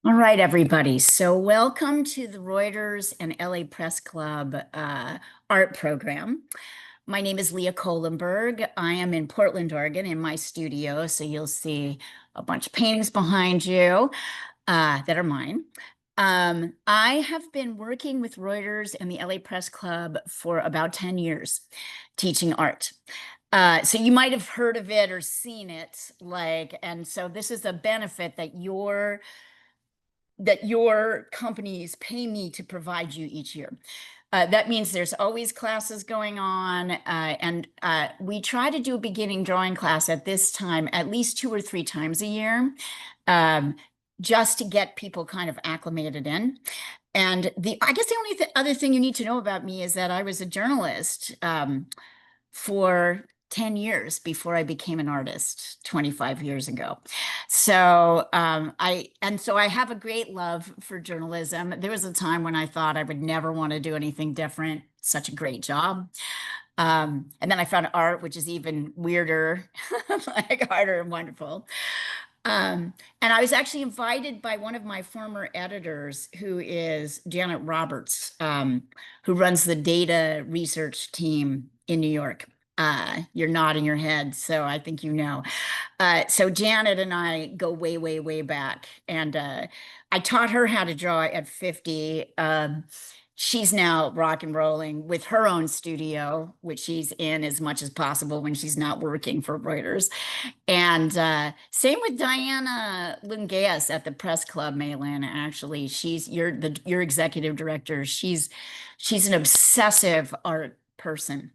All right, everybody. So, welcome to the Reuters and LA Press Club art program. My name is Leah Kohlenberg. I am in Portland, Oregon, in my studio. So, you'll see a bunch of paintings behind you that are mine. I have been working with Reuters and the LA Press Club for about 10 years, teaching art. So you might have heard of it or seen it, and so this is a benefit that your companies pay me to provide you each year. That means there's always classes going on, and we try to do a beginning drawing class at this time at least 2 or 3 times a year, um, just to get people kind of acclimated in. And I guess the only other thing you need to know about me is that I was a journalist for 10 years before I became an artist 25 years ago. So I have a great love for journalism. There was a time when I thought I would never want to do anything different. Such a great job. And then I found art, which is even weirder, like harder and wonderful. And I was actually invited by one of my former editors, who is Janet Roberts, who runs the data research team in New York. You're nodding your head, so I think you know. So Janet and I go way, way, way back. And I taught her how to draw at 50. She's now rock and rolling with her own studio, which she's in as much as possible when she's not working for Reuters. And same with Diana Lungeas at the Press Club, Malin. Actually, your executive director. She's an obsessive art person.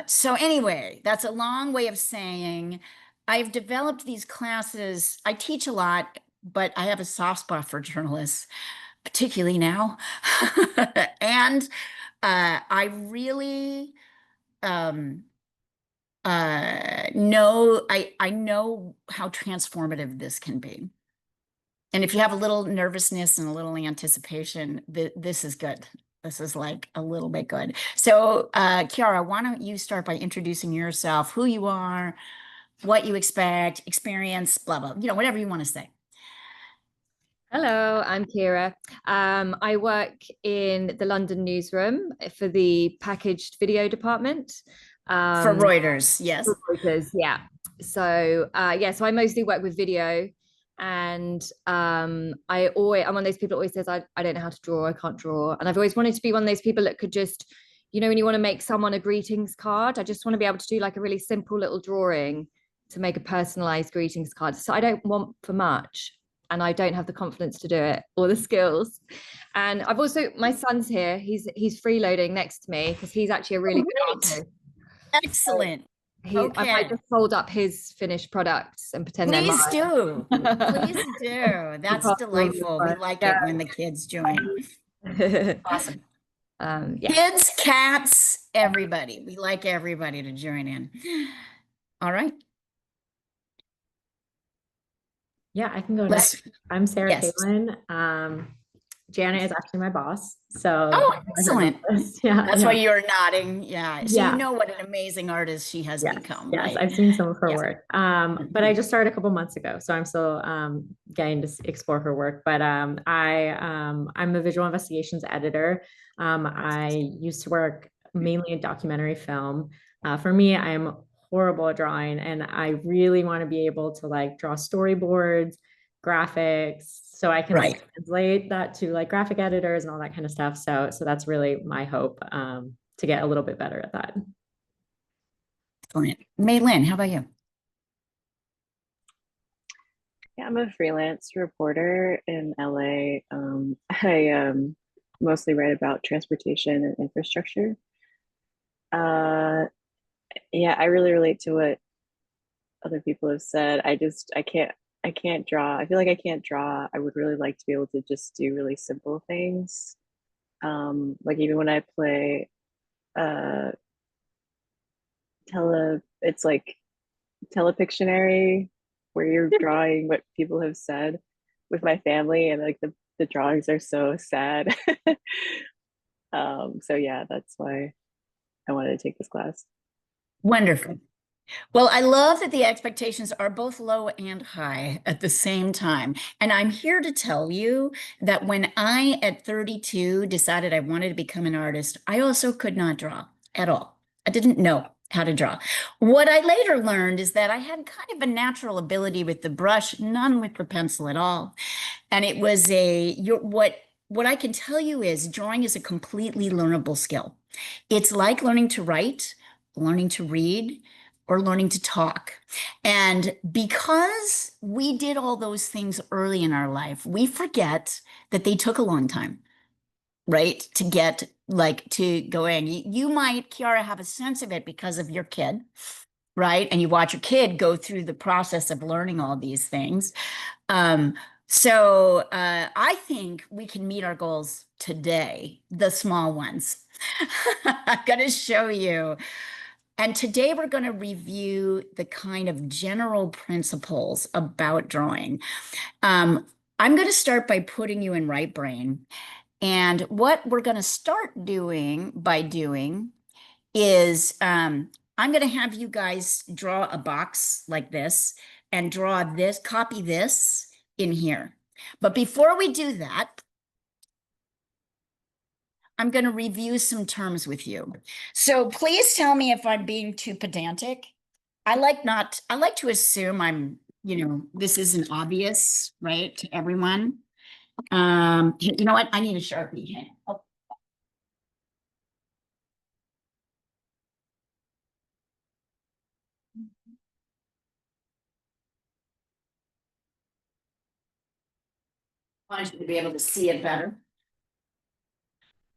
So anyway, that's a long way of saying I've developed these classes. I teach a lot, but I have a soft spot for journalists, particularly now. And I really um, I know how transformative this can be. And if you have a little nervousness and a little anticipation, this is good. This is like a little bit good. So, Kiara, why don't you start by introducing yourself, who you are, what you expect, experience, blah, blah, whatever you want to say. Hello, I'm Kira. I work in the London newsroom for the packaged video department. For Um, Reuters, yes. Reuters, yeah. So I mostly work with video, and I'm one of those people that always says I don't know how to draw, I can't draw, and I've always wanted to be one of those people that could just, when you want to make someone a greetings card, I just want to be able to do like a really simple little drawing to make a personalized greetings card. So I don't want for much, and I don't have the confidence to do it or the skills. And I've also, my son's here. He's freeloading next to me because he's actually a really Oh, good great. artist. So Excellent. I might Okay. just hold up his finished products and pretend they're Please do. mine. Please do. That's delightful. We like it when the kids join. Yeah. Awesome. Yeah. Kids, cats, everybody. We like everybody to join in. All right. Yeah, I can go Let's, next. I'm Sarah yes. Caitlin. Janet is actually my boss. So Oh, excellent. yeah, That's yeah, why you're nodding. Yeah. So you yeah, know what an amazing artist she has yes, become, yes. right? I've seen some of her Yes. work. But I just started a couple months ago, so I'm still getting to explore her work. But I'm a visual investigations editor. I used to work mainly in documentary film. For me, I'm horrible at drawing, and I really want to be able to like draw storyboards, graphics, so I can Right. translate that to like graphic editors and all that kind of stuff. So that's really my hope, to get a little bit better at that. Excellent. Mei Lin, how about you? Yeah, I'm a freelance reporter in LA. I mostly write about transportation and infrastructure. Uh, yeah, I really relate to what other people have said. I can't draw. I feel like I can't draw. I would really like to be able to just do really simple things. Like even when I play uh it's like telepictionary, where you're drawing what people have said with my family, and like the drawings are so sad. So yeah, that's why I wanted to take this class. Wonderful. Well, I love that the expectations are both low and high at the same time. And I'm here to tell you that when I, at 32, decided I wanted to become an artist, I also could not draw at all. I didn't know how to draw. What I later learned is that I had kind of a natural ability with the brush, none with the pencil at all. And it was what I can tell you is drawing is a completely learnable skill. It's like learning to write, learning to read, or learning to talk. And because we did all those things early in our life, we forget that they took a long time, right? To get like to going. You might, Kiara, have a sense of it because of your kid, right? And you watch your kid go through the process of learning all these things. I think we can meet our goals today, the small ones. I'm going to show you. And today we're going to review the kind of general principles about drawing. I'm going to start by putting you in right brain. And what we're going to start doing is I'm going to have you guys draw a box like this and draw this, copy this in here. But before we do that, I'm going to review some terms with you. So please tell me if I'm being too pedantic. I like to assume this isn't obvious, right, to everyone. You know what? I need a Sharpie. Oh. I want you to be able to see it better.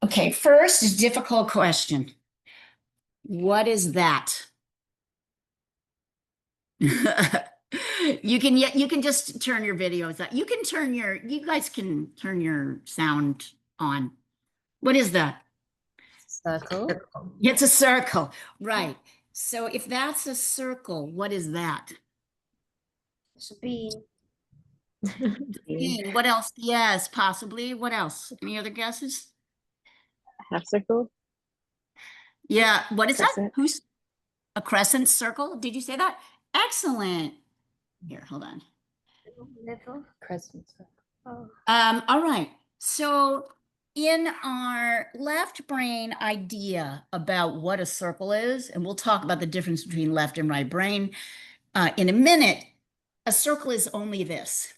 Okay, first is difficult question. What is that? You can just turn your videos on. You guys can turn your sound on. What is that? Circle. It's a circle, right? So if that's a circle, what is that? It's a bean. What else? Yes, possibly. What else? Any other guesses? Half circle, Yeah, what is that? crescent. Who's a crescent circle? Did you say that? Excellent. Here, hold on. Little crescent circle. Oh. All right. So in our left brain idea about what a circle is, and we'll talk about the difference between left and right brain in a minute, a circle is only this.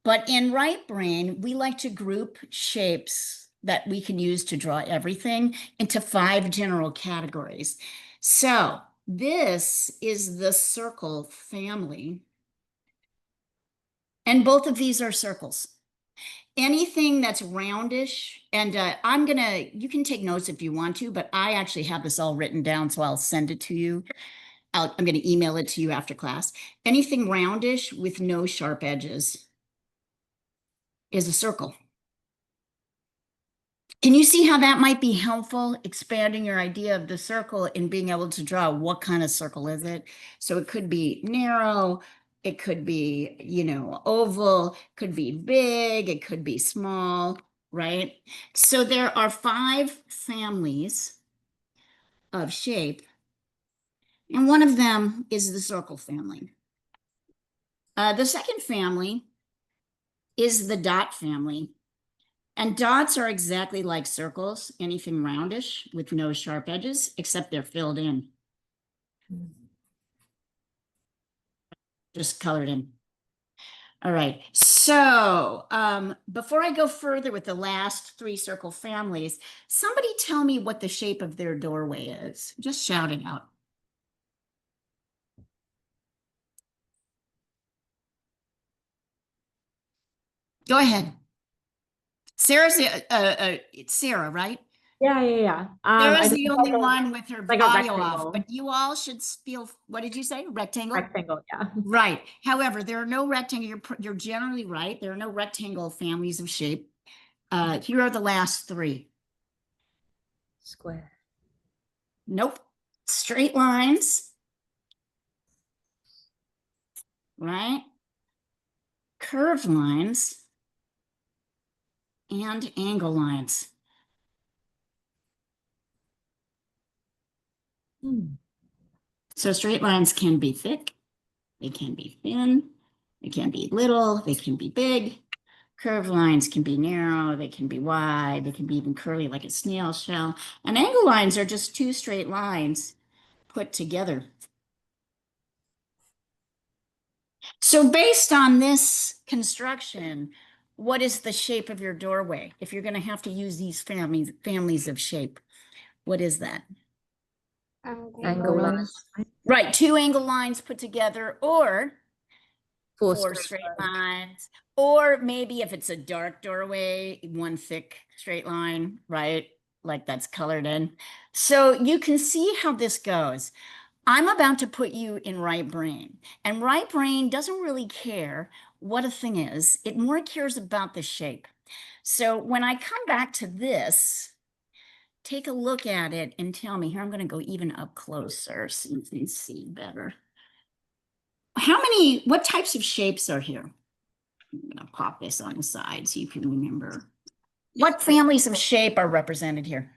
But in right brain, we like to group shapes that we can use to draw everything into 5 general categories. So this is the circle family. And both of these are circles. Anything that's roundish, and you can take notes if you want to, but I actually have this all written down, so I'll send it to you. I'm going to email it to you after class. Anything roundish with no sharp edges is a circle. Can you see how that might be helpful, expanding your idea of the circle and being able to draw what kind of circle is it? So it could be narrow, it could be, oval, could be big, it could be small, right? So there are 5 families of shape, and one of them is the circle family. The second family is the dot family. And dots are exactly like circles, anything roundish with no sharp edges, except they're filled in. Just colored in. All right, so before I go further with the last 3 circle families, somebody tell me what the shape of their doorway is. Just shout it out. Go ahead. Sarah's it's Sarah, right? Yeah. Sarah's the only one with her like a audio off, rectangle. but you all should feel, what did you say? Rectangle? Rectangle, yeah. Right. However, there are no rectangle. You're generally right. There are no rectangle families of shape. Here are the last 3. Square. Nope. Straight lines. Right. Curved lines. And angle lines. So straight lines can be thick, they can be thin, they can be little, they can be big. Curved lines can be narrow, they can be wide, they can be even curly like a snail shell. And angle lines are just two straight lines put together. So based on this construction, what is the shape of your doorway? If you're going to have to use these families of shape, what is that? Angle lines. Right, two angle lines put together, or Four four straight straight lines, or maybe if it's a dark doorway, one thick straight line, right? Like that's colored in. So you can see how this goes. I'm about to put you in right brain, and right brain doesn't really care what a thing is. It more cares about the shape. So when I come back to this, take a look at it and tell me. Here, I'm going to go even up closer so you can see better. What types of shapes are here? I'm going to pop this on the side so you can remember. What families of shape are represented here?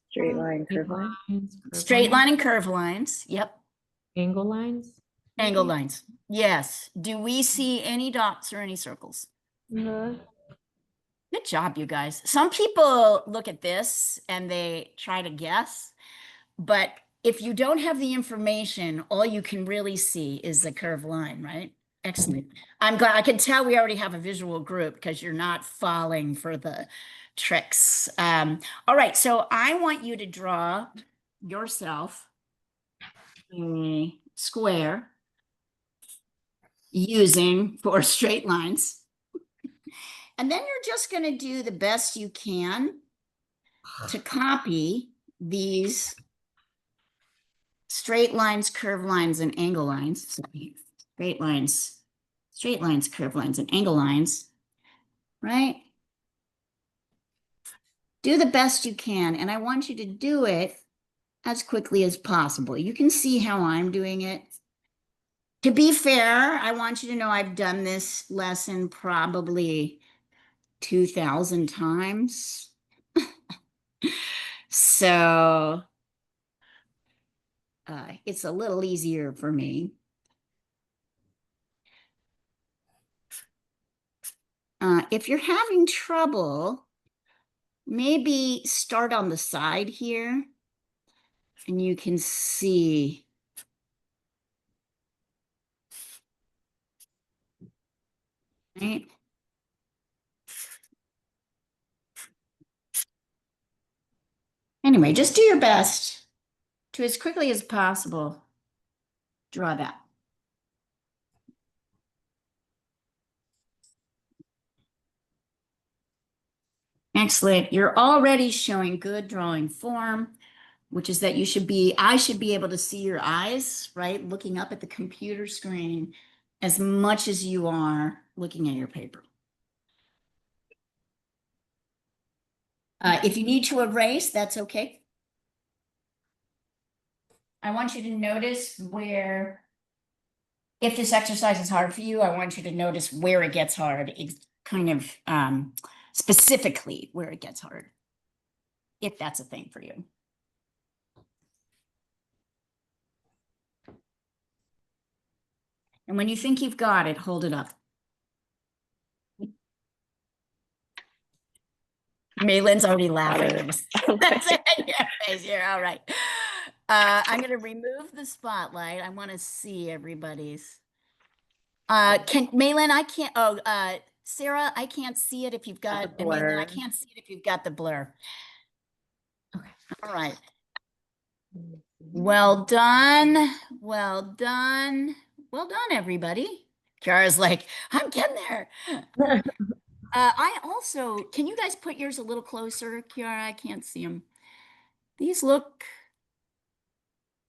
Straight line, curve line. Straight line and curve lines. Yep. Angle lines. Angle lines. Yes. Do we see any dots or any circles? No. Good job, you guys. Some people look at this and they try to guess, but if you don't have the information, all you can really see is the curved line, right? Excellent. I'm glad. I can tell we already have a visual group because you're not falling for the tricks. All right, so I want you to draw yourself a square using 4 straight lines. And then you're just going to do the best you can to copy these straight lines, curved lines, and angle lines. So straight lines, curved lines, and angle lines, right? Do the best you can, and I want you to do it as quickly as possible. You can see how I'm doing it. To be fair, I want you to know I've done this lesson probably 2,000 times. So it's a little easier for me. If you're having trouble, maybe start on the side here and you can see. Right? Anyway, just do your best to, as quickly as possible, draw that. Excellent. You're already showing good drawing form, which is that I should be able to see your eyes, right? Looking up at the computer screen as much as you are looking at your paper. If you need to erase, that's okay. I want you to notice where, if this exercise is hard for you, I want you to notice where it gets hard. It's kind of specifically where it gets hard, if that's a thing for you. And when you think you've got it, hold it up. Maylin's already laughing. That's it in your face. You're all right. I'm going to remove the spotlight. I want to see everybody's. Maylin, I can't. Sarah, I can't see it if you've got. Maylin, I can't see it if you've got the blur. Okay. All right. Well done. Well done. Well done, everybody. Kiara's like, I'm getting there. I also, can you guys put yours a little closer, Kiara? I can't see them. These look,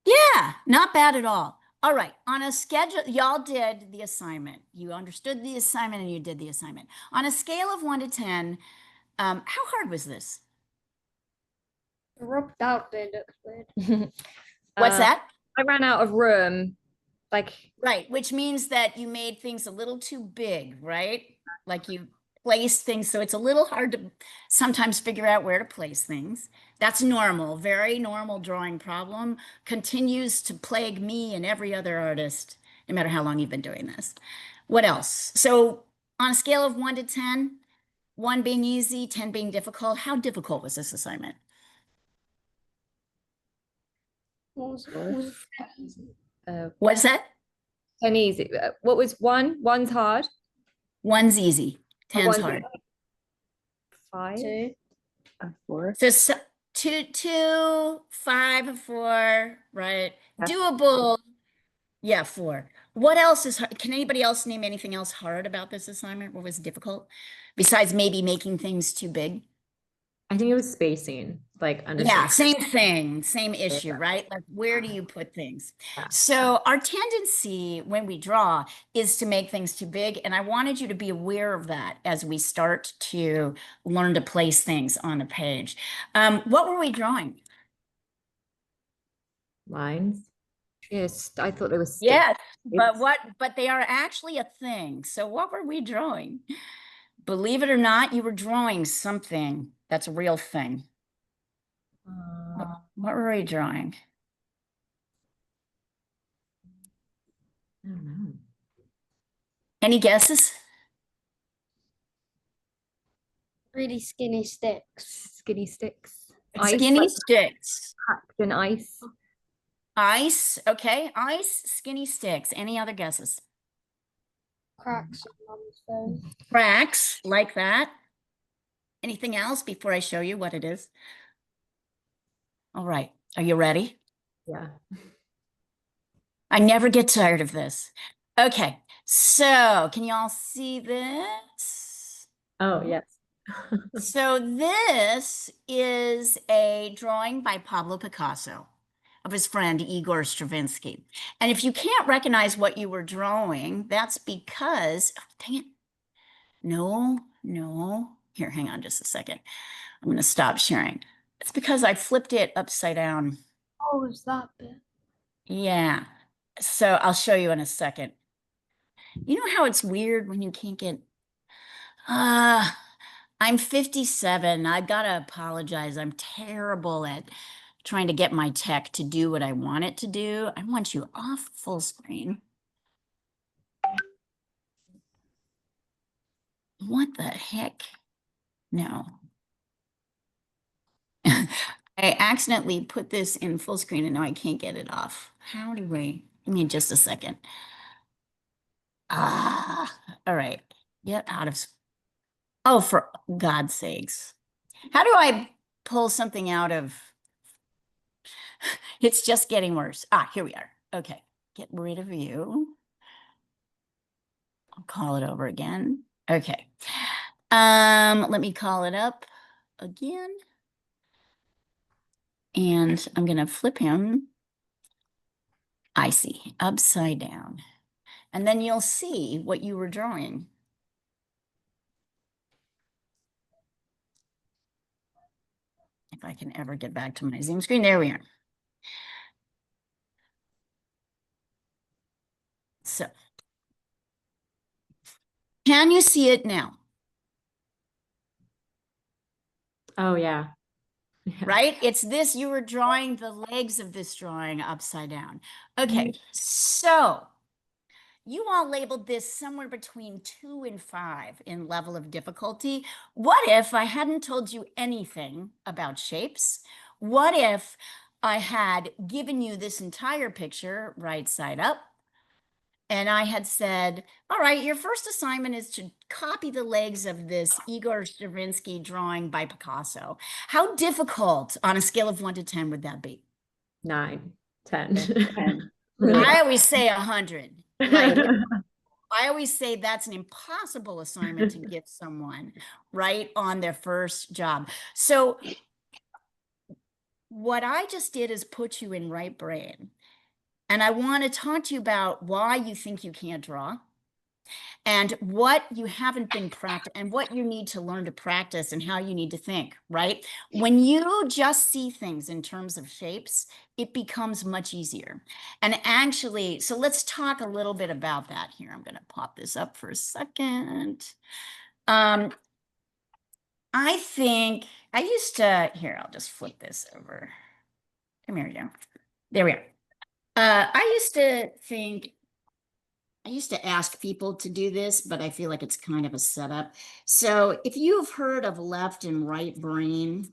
yeah, not bad at all. All right, on a schedule, y'all did the assignment. You understood the assignment and you did the assignment. On a scale of 1 to 10, how hard was this? Rubbed out did What's that? I ran out of room. Like, Right, which means that you made things a little too big, right? Like place things. So it's a little hard to sometimes figure out where to place things. That's normal, very normal drawing problem. Continues to plague me and every other artist, no matter how long you've been doing this. What else? So on a scale of 1 to 10, 1 being easy, 10 being difficult, how difficult was this assignment? What's that? And easy. What was one? One's hard. 1's easy, 10's one's hard. 5. A 4. So 2, 5, 4, right? That's- Doable. Yeah, 4. What else is hard? Can anybody else name anything else hard about this assignment? What was difficult? Besides maybe making things too big? I think it was spacing, like Yeah, understanding. same thing, same issue, Yeah. right? Like, where do you put things? Yeah. So our tendency when we draw is to make things too big. And I wanted you to be aware of that as we start to learn to place things on a page. What were we drawing? Lines. Yes, I thought it was sticks. Yes, but It's- but they are actually a thing. So what were we drawing? Believe it or not, you were drawing something that's a real thing. What were we drawing? I don't know. Any guesses? Really skinny sticks. Skinny sticks. Skinny like sticks. packed in ice. Ice, okay, ice, skinny sticks. Any other guesses? Cracks in mum's face. Cracks, like that. Anything else before I show you what it is? All right, are you ready? Yeah. I never get tired of this. Okay, so can you all see this? Oh, yes. So this is a drawing by Pablo Picasso of his friend Igor Stravinsky. And if you can't recognize what you were drawing, that's because, oh, dang it. No. Here, hang on just a second. I'm going to stop sharing. It's because I flipped it upside down. Oh, is that bit? Yeah. So I'll show you in a second. You know how it's weird when you can't get, I'm 57. I've got to apologize. I'm terrible at trying to get my tech to do what I want it to do. I want you off full screen. What the heck? No. I accidentally put this in full screen and now I can't get it off. How do we? Give me just a second. All right. Get out of. Oh, for God's sakes. How do I pull something out of? It's just getting worse. Here we are. Okay. Get rid of you. I'll call it over again. Okay. Let me call it up again. And I'm going to flip him. I see, upside down. And then you'll see what you were drawing. If I can ever get back to my Zoom screen, there we are. So, can you see it now? Oh, yeah. Yeah. Right? It's this, you were drawing the legs of this drawing upside down. Okay, so you all labeled this somewhere between 2 and 5 in level of difficulty. What if I hadn't told you anything about shapes? What if I had given you this entire picture right side up? And I had said, all right, your first assignment is to copy the legs of this Igor Stravinsky drawing by Picasso. How difficult on a scale of 1 to 10 would that be? 9, 10. 10. I always say 100. Like, I always say that's an impossible assignment to give someone right on their first job. So what I just did is put you in right brain. And I want to talk to you about why you think you can't draw and what you haven't been practicing and what you need to learn to practice and how you need to think, right? When you just see things in terms of shapes, it becomes much easier. And actually, so let's talk a little bit about that here. I'm going to pop this up for a second. I think I used to, here, I'll just flip this over. Come here, Joe. There we are. I used to ask people to do this, but I feel like it's kind of a setup. So if you've heard of left and right brain,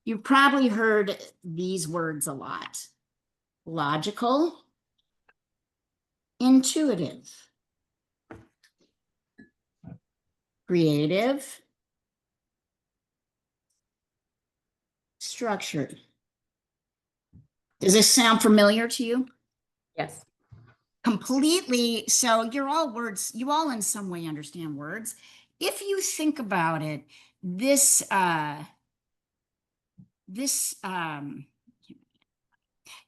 you've probably heard these words a lot. Logical, intuitive, creative, structured. Does this sound familiar to you? Yes. Completely. So you're all words, you all in some way understand words. If you think about it, this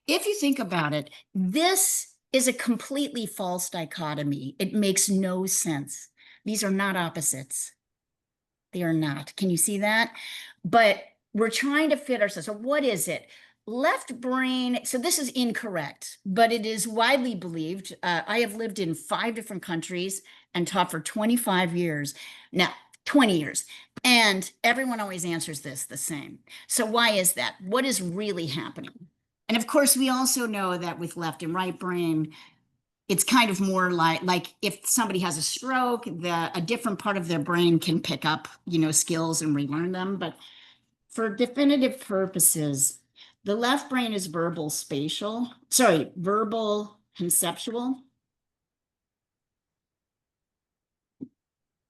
if you think about it, this is a completely false dichotomy. It makes no sense. These are not opposites. They are not. Can you see that? But we're trying to fit ourselves. So what is it? Left brain. So this is incorrect, but it is widely believed. I have lived in 5 different countries and taught for 25 years. Now, 20 years. And everyone always answers this the same. So why is that? What is really happening? And of course, we also know that with left and right brain, it's kind of more like if somebody has a stroke, a different part of their brain can pick up, skills and relearn them. But for definitive purposes, the left brain is verbal conceptual.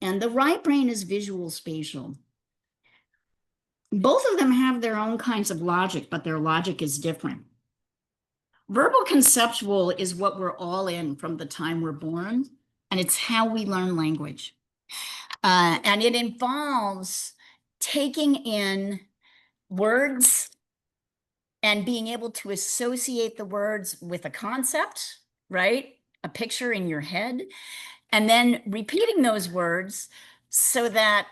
And the right brain is visual spatial. Both of them have their own kinds of logic, but their logic is different. Verbal conceptual is what we're all in from the time we're born, and it's how we learn language. And it involves taking in words and being able to associate the words with a concept, right? A picture in your head, and then repeating those words so that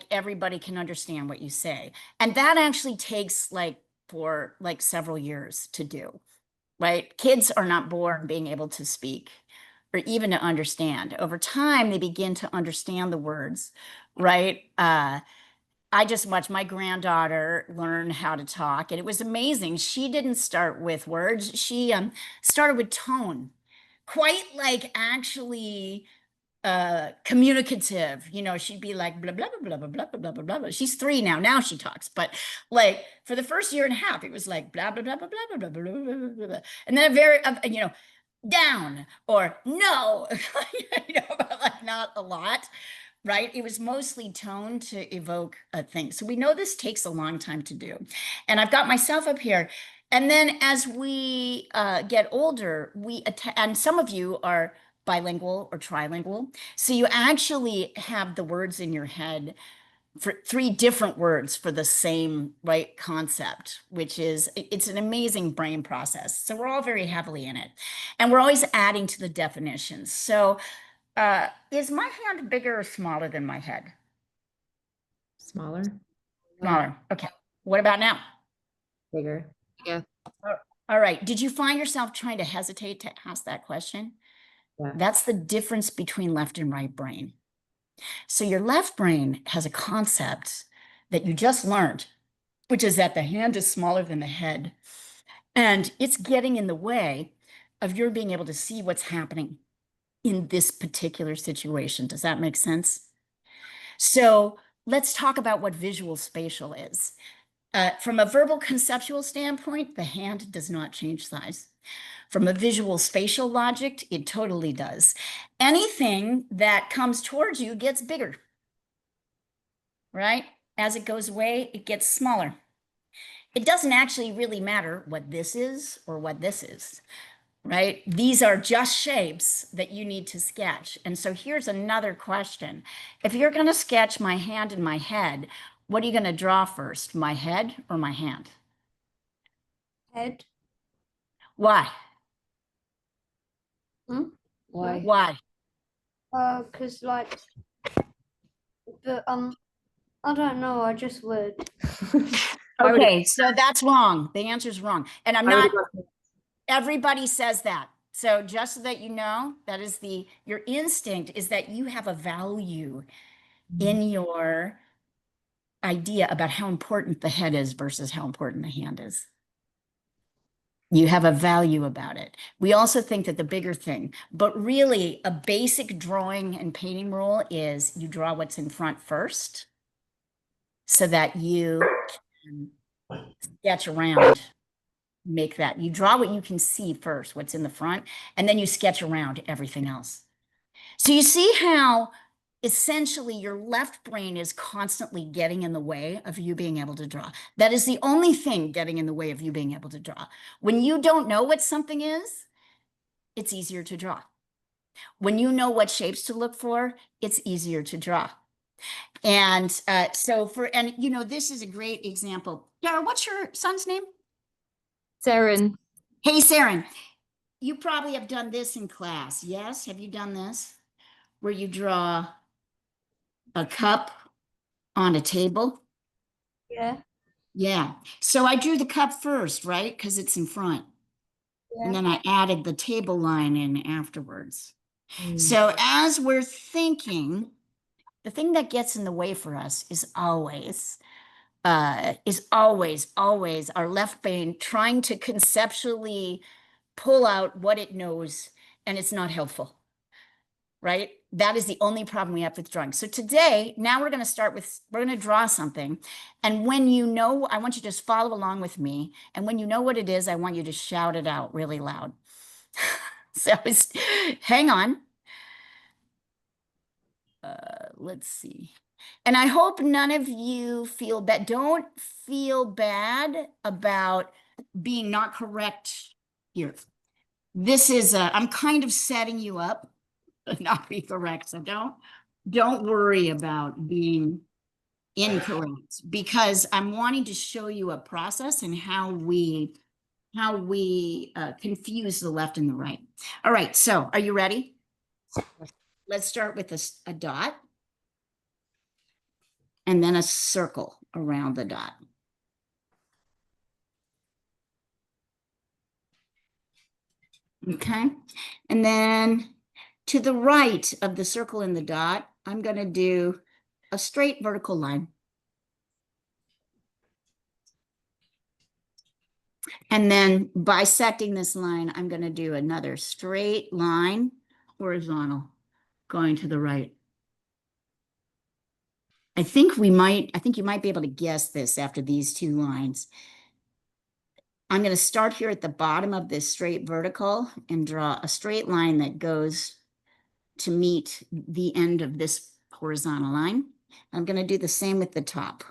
everybody can understand what you say. And that actually takes for several years to do. Right? Kids are not born being able to speak or even to understand. Over time, they begin to understand the words, right? I just watched my granddaughter learn how to talk, and it was amazing. She didn't start with words. She started with tone, quite actually communicative. She'd be like blah blah blah blah blah blah blah blah blah. She's 3 now she talks, but for the first year and a half it was like blah blah blah blah blah blah blah blah blah blah. And then a very down or no, but not a lot, right? It was mostly tone to evoke a thing. So we know this takes a long time to do. And I've got myself up here. And then as we get older, and some of you are bilingual or trilingual. So you actually have the words in your head for 3 different words for the same concept, which is, it's an amazing brain process. So we're all very heavily in it. And we're always adding to the definitions. So is my hand bigger or smaller than my head? Smaller, Smaller. Okay. What about now? bigger. All right. Did you find yourself trying to hesitate to ask that question? Yeah. That's the difference between left and right brain. So your left brain has a concept that you just learned, which is that the hand is smaller than the head. And it's getting in the way of your being able to see what's happening in this particular situation. Does that make sense? So let's talk about what visual spatial is. From a verbal conceptual standpoint, the hand does not change size. From a visual spatial logic, it totally does. Anything that comes towards you gets bigger, right? As it goes away, it gets smaller. It doesn't actually really matter what this is or what this is, right? These are just shapes that you need to sketch. And so here's another question. If you're going to sketch my hand and my head, what are you going to draw first, my head or my hand? Head. Why? Why? Why? Cause but I don't know. I just would. Why would it- Okay, so that's wrong. The answer's wrong. And I'm why would not, it go- everybody says that. So just so that you know, that is your instinct is that you have a value in your idea about how important the head is versus how important the hand is. You have a value about it. We also think that the bigger thing, but really a basic drawing and painting rule is you draw what's in front first so that you can sketch around, make that. You draw what you can see first, what's in the front, and then you sketch around everything else. So you see how essentially your left brain is constantly getting in the way of you being able to draw. That is the only thing getting in the way of you being able to draw. When you don't know what something is, it's easier to draw. When you know what shapes to look for, it's easier to draw. And this is a great example. Yara, what's your son's name? Saren. Hey, Saren, you probably have done this in class. Yes? Have you done this? Where you draw a cup on a table? Yeah. Yeah. So I drew the cup first, right? Because it's in front. And Yeah. then I added the table line in afterwards. Mm. So as we're thinking, the thing that gets in the way for us is always our left brain trying to conceptually pull out what it knows, and it's not helpful, right? That is the only problem we have with drawing. So today, now we're going to draw something. And when you know, I want you to just follow along with me. And when you know what it is, I want you to shout it out really loud. So hang on. Let's see. And I hope none of you feel bad. Don't feel bad about being not correct here. This is, I'm kind of setting you up to not be correct. So don't worry about being incorrect, because I'm wanting to show you a process and how we confuse the left and the right. All right, so are you ready? Let's start with a dot and then a circle around the dot. Okay, and then to the right of the circle and the dot, I'm going to do a straight vertical line. And then bisecting this line, I'm going to do another straight line, horizontal, going to the right. I think you might be able to guess this after these two lines. I'm going to start here at the bottom of this straight vertical and draw a straight line that goes to meet the end of this horizontal line. I'm going to do the same with the top.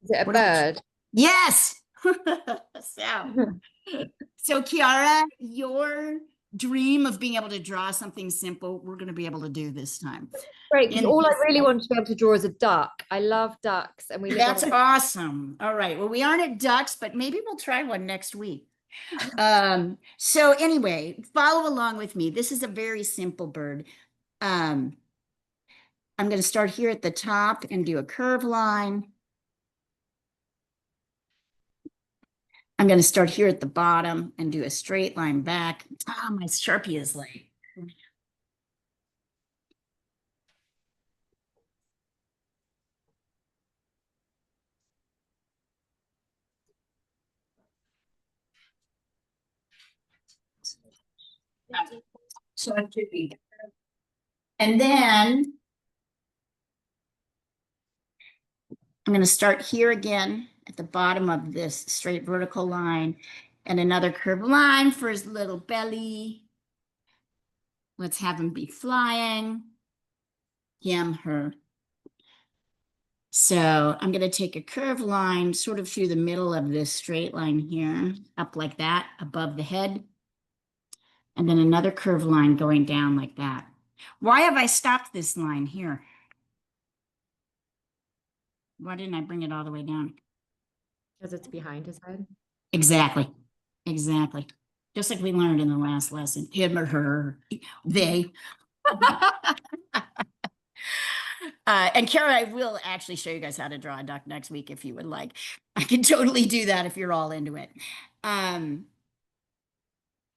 Is it a What else? bird? Yes. So Kiara, your dream of being able to draw something simple, we're going to be able to do this time. Great, because In all I this really way. want to be able to draw is a duck. I love ducks, and we live That's on awesome. All right. Well, we aren't at ducks, but maybe we'll try one next week. So anyway, follow along with me. This is a very simple bird. I'm going to start here at the top and do a curve line. I'm going to start here at the bottom and do a straight line back. Ah, my Sharpie is late. So it should be. And then I'm going to start here again at the bottom of this straight vertical line and another curved line for his little belly. Let's have him be flying. Him, her. So I'm going to take a curved line sort of through the middle of this straight line here, up like that, above the head. And then another curved line going down like that. Why have I stopped this line here? Why didn't I bring it all the way down? Because it's behind his head. Exactly. Exactly. Just like we learned in the last lesson, him or her, they. And Kara, I will actually show you guys how to draw a duck next week if you would like. I can totally do that if you're all into it.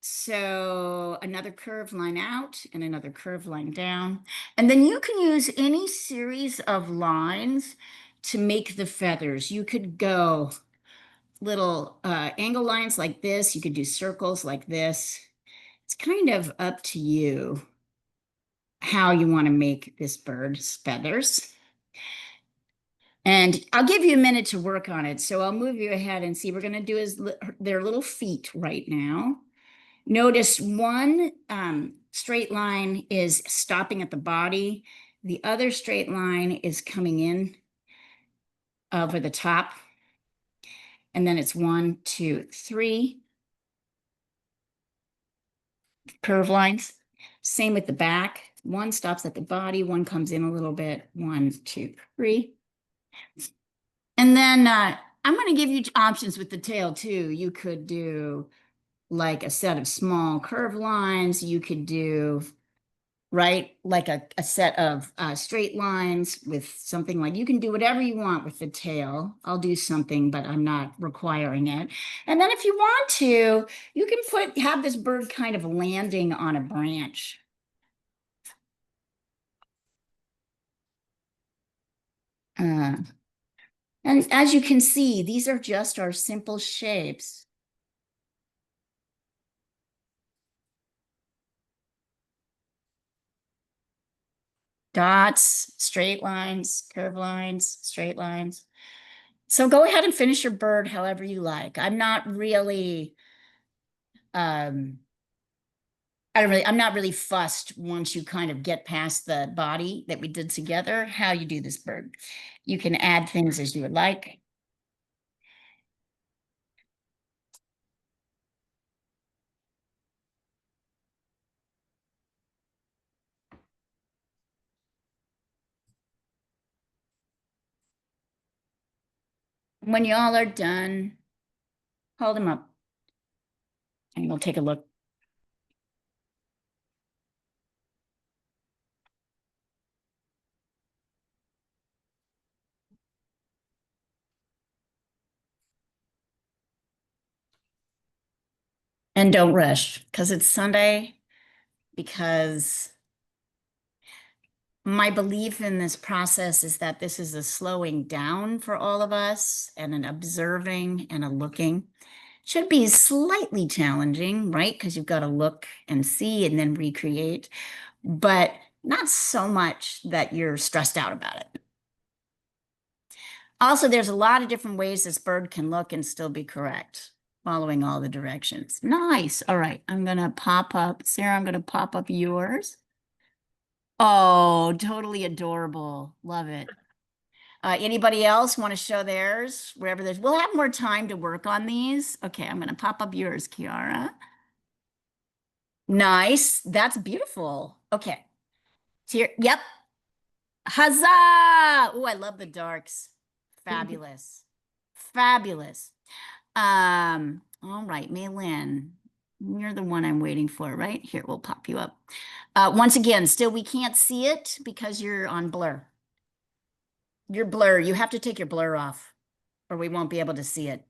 So another curved line out and another curved line down. And then you can use any series of lines to make the feathers. You could go little angle lines like this. You could do circles like this. It's kind of up to you how you want to make this bird's feathers. And I'll give you a minute to work on it. So I'll move you ahead and see. We're going to do their little feet right now. Notice one straight line is stopping at the body. The other straight line is coming in over the top. And then it's 1, 2, 3 curve lines. Same with the back. One stops at the body, one comes in a little bit. 1, 2, 3. And then I'm going to give you options with the tail too. You could do like a set of small curve lines. You could do, right, like a set of straight lines with something like, you can do whatever you want with the tail. I'll do something, but I'm not requiring it. And then if you want to, you can have this bird kind of landing on a branch. And as you can see, these are just our simple shapes. Dots, straight lines, curved lines, straight lines. So go ahead and finish your bird however you like. I'm not really, I'm not really fussed once you kind of get past the body that we did together, how you do this bird. You can add things as you would like. When you all are done, hold them up and we'll take a look. And don't rush because it's Sunday, because my belief in this process is that this is a slowing down for all of us and an observing and a looking. Should be slightly challenging, right? Because you've got to look and see and then recreate, but not so much that you're stressed out about it. Also, there's a lot of different ways this bird can look and still be correct, following all the directions. Nice. All right, I'm going to pop up. Sarah, I'm going to pop up yours. Oh, totally adorable. Love it. Anybody else want to show theirs? Wherever there's, we'll have more time to work on these. Okay, I'm going to pop up yours, Kiara. Nice. That's beautiful. Okay. Here, yep. Huzzah! Oh, I love the darks. Fabulous. Fabulous. All right, Maylin, you're the one I'm waiting for, right? Here, we'll pop you up. Once again, still we can't see it because you're on blur. You're blur. You have to take your blur off or we won't be able to see it.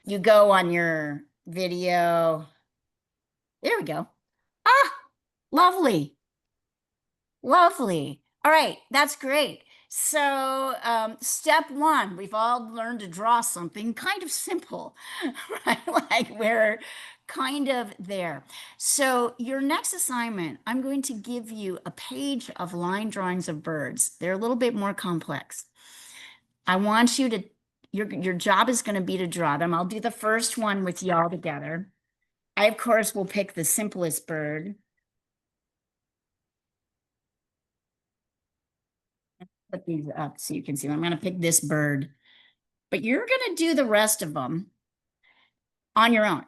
You go on your video. There we go. Ah, lovely. Lovely. All right, that's great. So step one, we've all learned to draw something kind of simple, right? Like we're kind of there. So your next assignment, I'm going to give you a page of line drawings of birds. They're a little bit more complex. I want you to, your job is going to be to draw them. I'll do the first one with y'all together. I, of course, will pick the simplest bird. Put these up so you can see them. I'm going to pick this bird, but you're going to do the rest of them on your own.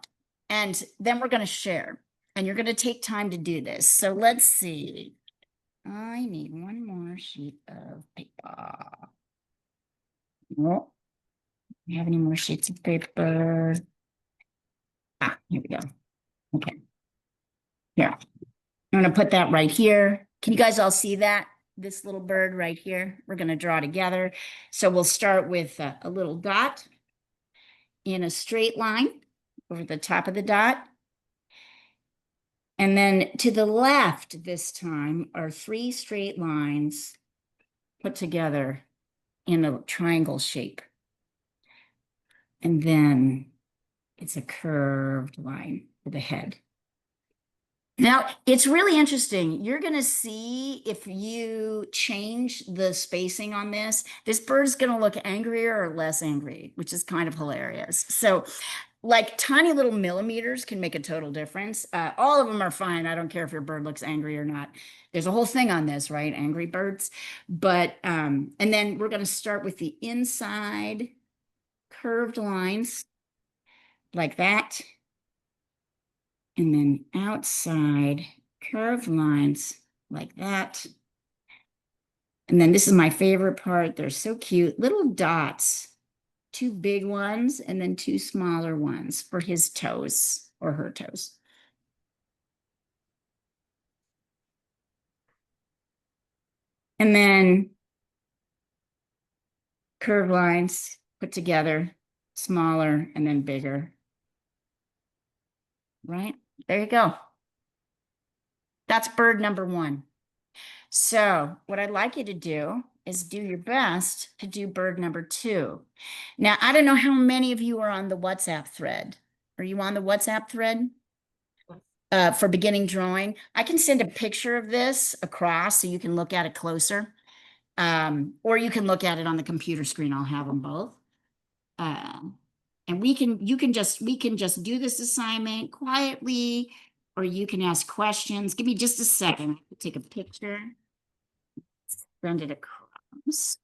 And then we're going to share and you're going to take time to do this. So let's see. I need one more sheet of paper. No, do you have any more sheets of paper? Ah, here we go. Okay. Here. I'm going to put that right here. Can you guys all see that? This little bird right here, we're going to draw together. So we'll start with a little dot in a straight line over the top of the dot. And then to the left this time are 3 straight lines put together in a triangle shape. And then it's a curved line for the head. Now, it's really interesting. You're going to see if you change the spacing on this, this bird's going to look angrier or less angry, which is kind of hilarious. So like tiny little millimeters can make a total difference. All of them are fine. I don't care if your bird looks angry or not. There's a whole thing on this, right? Angry birds. But, and then we're going to start with the inside curved lines like that. And then outside curved lines like that. And then this is my favorite part. They're so cute. Little dots, 2 big ones and then 2 smaller ones for his toes or her toes. And then curved lines put together, smaller and then bigger. Right? There you go. That's bird number 1. So what I'd like you to do is do your best to do bird number 2. Now, I don't know how many of you are on the WhatsApp thread. Are you on the WhatsApp thread? For beginning drawing? I can send a picture of this across so you can look at it closer. Or you can look at it on the computer screen. I'll have them both. And we can just do this assignment quietly, or you can ask questions. Give me just a second. Take a picture. Send it across.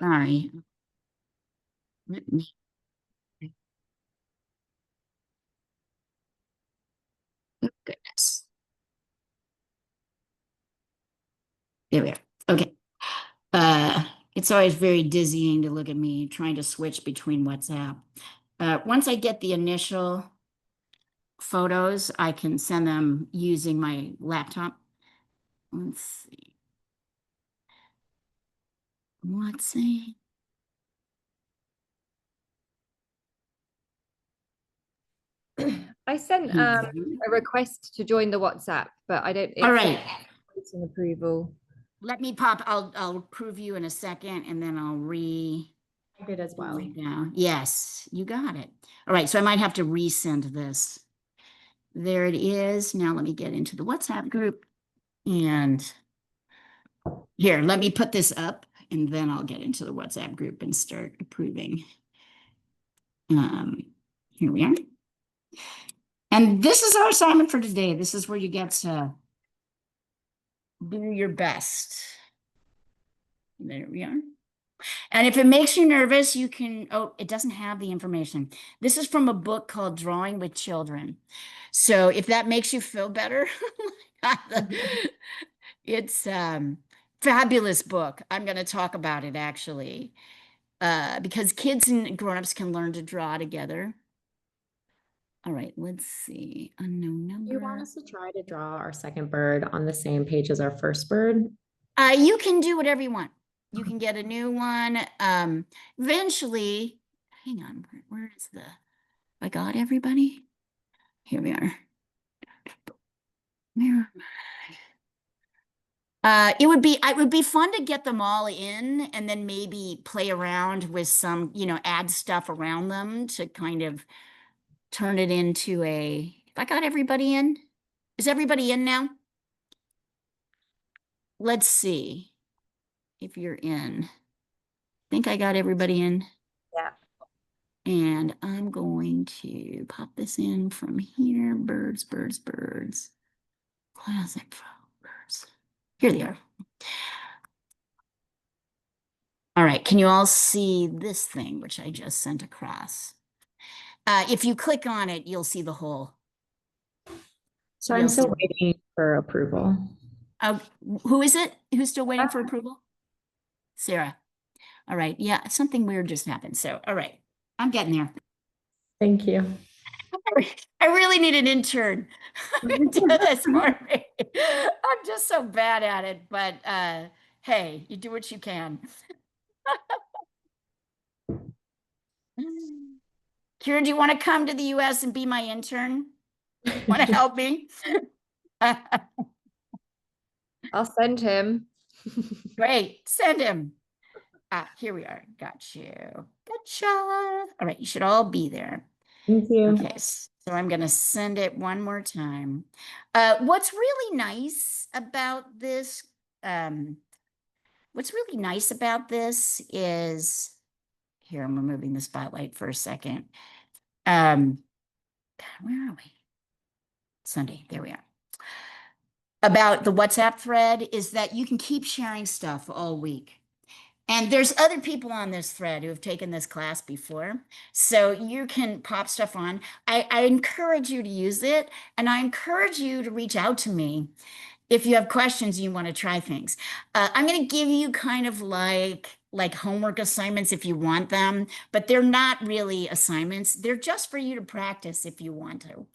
Sorry. Let me. Oh, goodness. There we are. Okay. It's always very dizzying to look at me trying to switch between WhatsApp. Once I get the initial photos, I can send them using my laptop. Let's see. WhatsApp. I sent a request to join the WhatsApp, but I don't. All right. It's an approval. Let me pop. I'll approve you in a second, and then I'll I did as well. down. Yes, you got it. All right. So I might have to resend this. There it is. Now let me get into the WhatsApp group, and here, let me put this up, and then I'll get into the WhatsApp group and start approving. Here we are. And this is our assignment for today. This is where you get to do your best. There we are. And if it makes you nervous, you can, oh, it doesn't have the information. This is from a book called Drawing with Children. So if that makes you feel better, it's fabulous book. I'm going to talk about it actually, because kids and grown-ups can learn to draw together. All right, let's see. Unknown number. Do you want us to try to draw our second bird on the same page as our first bird? You can do whatever you want. You can get a new one. Eventually, hang on, where is the, I got everybody? Here we are. It would be fun to get them all in and then maybe play around with some, add stuff around them to kind of turn it into a, I got everybody in. Is everybody in now? Let's see if you're in. I think I got everybody in. Yeah. And I'm going to pop this in from here. Birds. Classic birds. Here they are. All right, can you all see this thing, which I just sent across? If you click on it, you'll see the whole. So I'm still waiting for approval. Who is it? Who's still waiting for approval? Sarah. All right. Yeah, something weird just happened. So, all right. I'm getting there. Thank you. I really need an intern to do this for me. I'm just so bad at it, but hey, you do what you can. Kira, do you want to come to the US and be my intern? Want to help me? I'll send him. Great, send him. Ah, here we are. Got you. Gotcha. All right, you should all be there. Thank you. Okay, so I'm going to send it one more time. What's really nice about this, is, here, I'm removing the spotlight for a second. God, where are we? Sunday, there we are. About the WhatsApp thread is that you can keep sharing stuff all week. And there's other people on this thread who have taken this class before. So you can pop stuff on. I encourage you to use it. And I encourage you to reach out to me if you have questions, you want to try things. I'm going to give you kind of like homework assignments if you want them, but they're not really assignments. They're just for you to practice if you want to.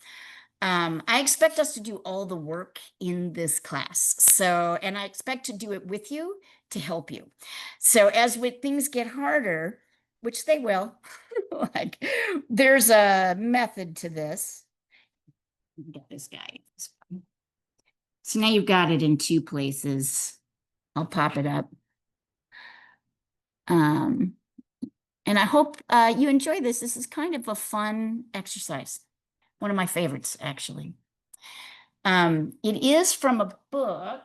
I expect us to do all the work in this class. So, and I expect to do it with you to help you. So as with things get harder, which they will, like there's a method to this. Get this guy. So now you've got it in 2 places. I'll pop it up. And I hope you enjoy this. This is kind of a fun exercise. One of my favorites, actually. It is from a book.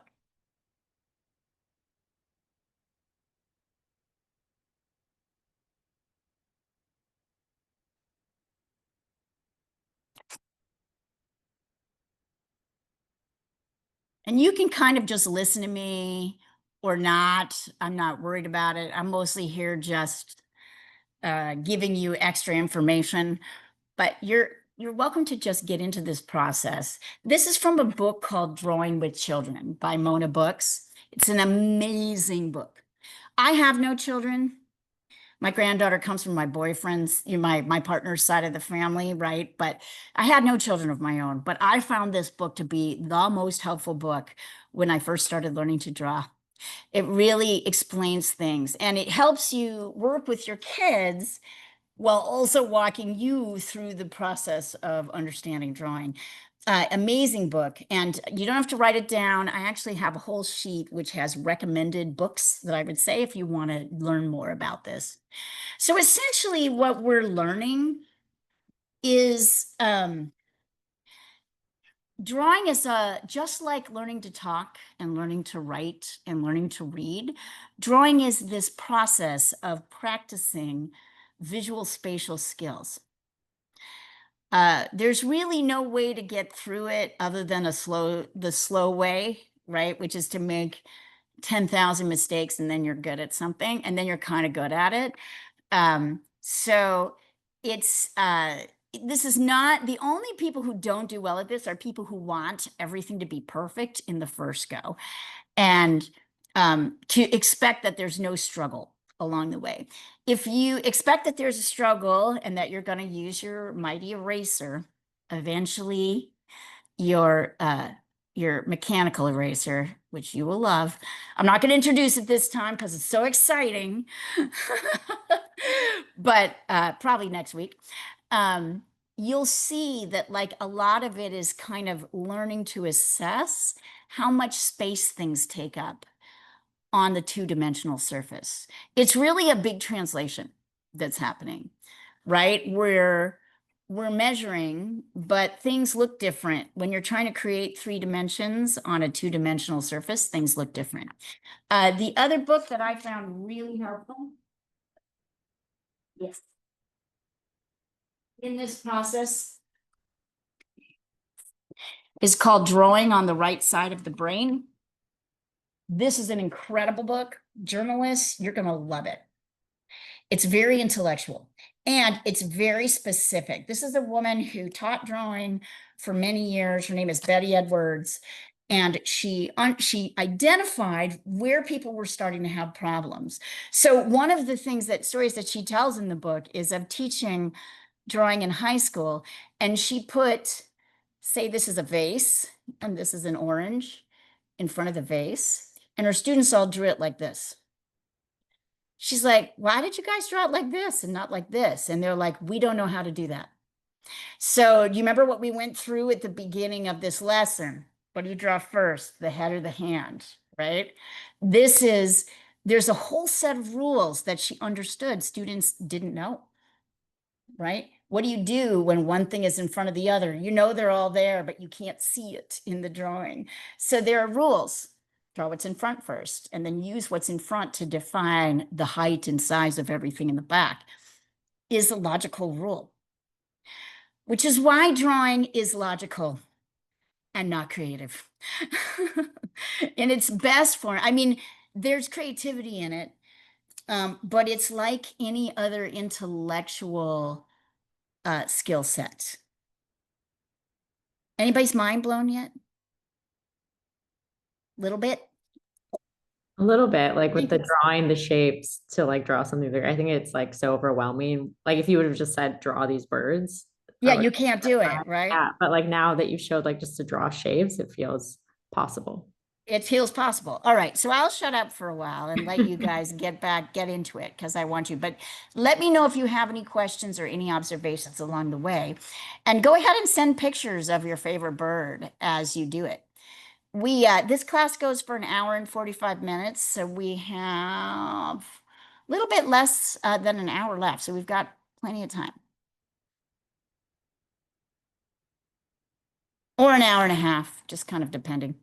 And you can kind of just listen to me or not. I'm not worried about it. I'm mostly here just giving you extra information, but you're welcome to just get into this process. This is from a book called Drawing with Children by Mona Books. It's an amazing book. I have no children. My granddaughter comes from my boyfriend's, my partner's side of the family, right? But I had no children of my own. But I found this book to be the most helpful book when I first started learning to draw. It really explains things and it helps you work with your kids while also walking you through the process of understanding drawing. Amazing book. And you don't have to write it down. I actually have a whole sheet which has recommended books that I would say if you want to learn more about this. So essentially what we're learning is drawing is just like learning to talk and learning to write and learning to read. Drawing is this process of practicing visual spatial skills. There's really no way to get through it other than the slow way, right? Which is to make 10,000 mistakes and then you're good at something and then you're kind of good at it. So it's, this is not, the only people who don't do well at this are people who want everything to be perfect in the first go and to expect that there's no struggle along the way. If you expect that there's a struggle and that you're going to use your mighty eraser, eventually your mechanical eraser, which you will love. I'm not going to introduce it this time because it's so exciting, but probably next week. You'll see that like a lot of it is kind of learning to assess how much space things take up on the 2-dimensional surface. It's really a big translation that's happening, right? We're measuring, but things look different. When you're trying to create 3 dimensions on a 2-dimensional surface, things look different. The other book that I found really helpful, yes, in this process is called Drawing on the Right Side of the Brain. This is an incredible book. Journalists, you're going to love it. It's very intellectual and it's very specific. This is a woman who taught drawing for many years. Her name is Betty Edwards. And she identified where people were starting to have problems. So one of the stories that she tells in the book is of teaching drawing in high school. And she put, say this is a vase and this is an orange in front of the vase. And her students all drew it like this. She's like, why did you guys draw it like this and not like this? And they're like, we don't know how to do that. So do you remember what we went through at the beginning of this lesson? What do you draw first, the head or the hand, right? There's a whole set of rules that she understood students didn't know, right? What do you do when one thing is in front of the other? You know they're all there, but you can't see it in the drawing. So there are rules. Draw what's in front first, and then use what's in front to define the height and size of everything in the back is a logical rule, which is why drawing is logical and not creative. In its best form. I mean, there's creativity in it, but it's like any other intellectual skill set. Anybody's mind blown yet? Little bit? A little bit, like with Think the it's- drawing the shapes to like draw something bigger. I think it's like so overwhelming. Like if you would have just said draw these birds. I Yeah, would- you can't do it, right? Yeah, but like now that you showed like just to draw shapes, it feels possible. It feels possible. All right, so I'll shut up for a while and let you guys get into it because I want you. But let me know if you have any questions or any observations along the way. And go ahead and send pictures of your favorite bird as you do it. This class goes for an hour and 45 minutes, so we have a little bit less than an hour left, so we've got plenty of time. Or an hour and a half, just kind of depending.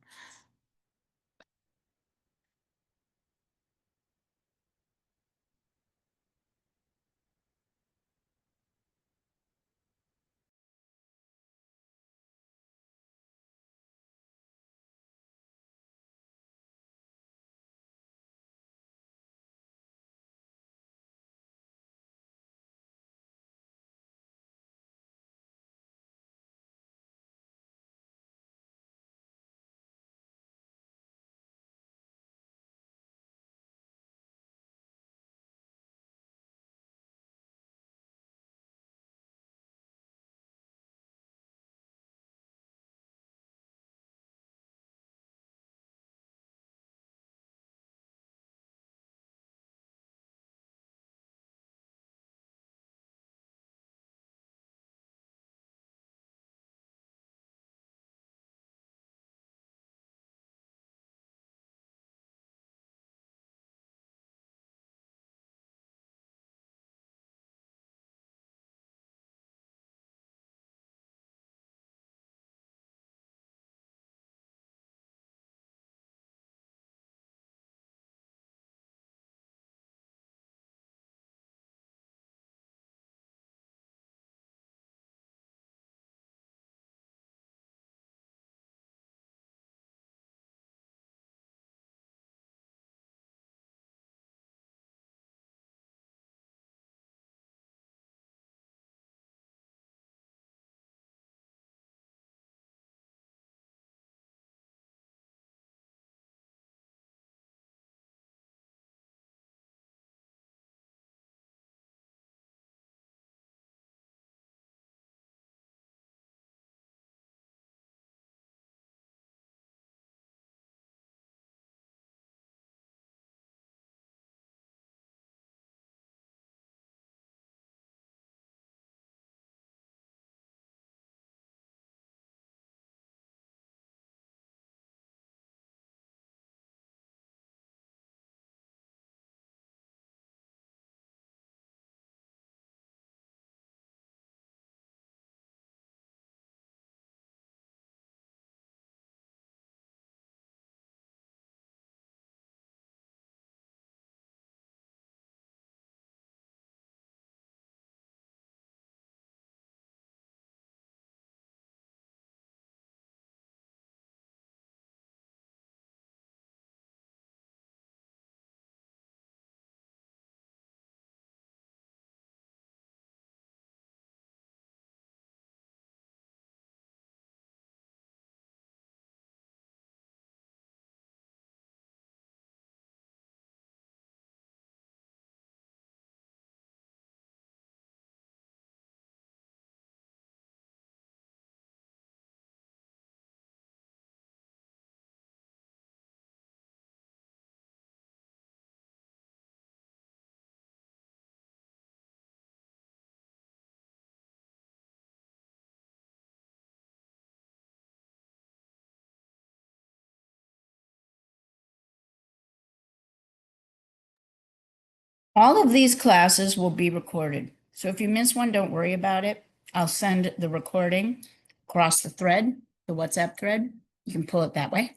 All of these classes will be recorded. So if you miss one, don't worry about it. I'll send the recording across the thread, the WhatsApp thread. You can pull it that way.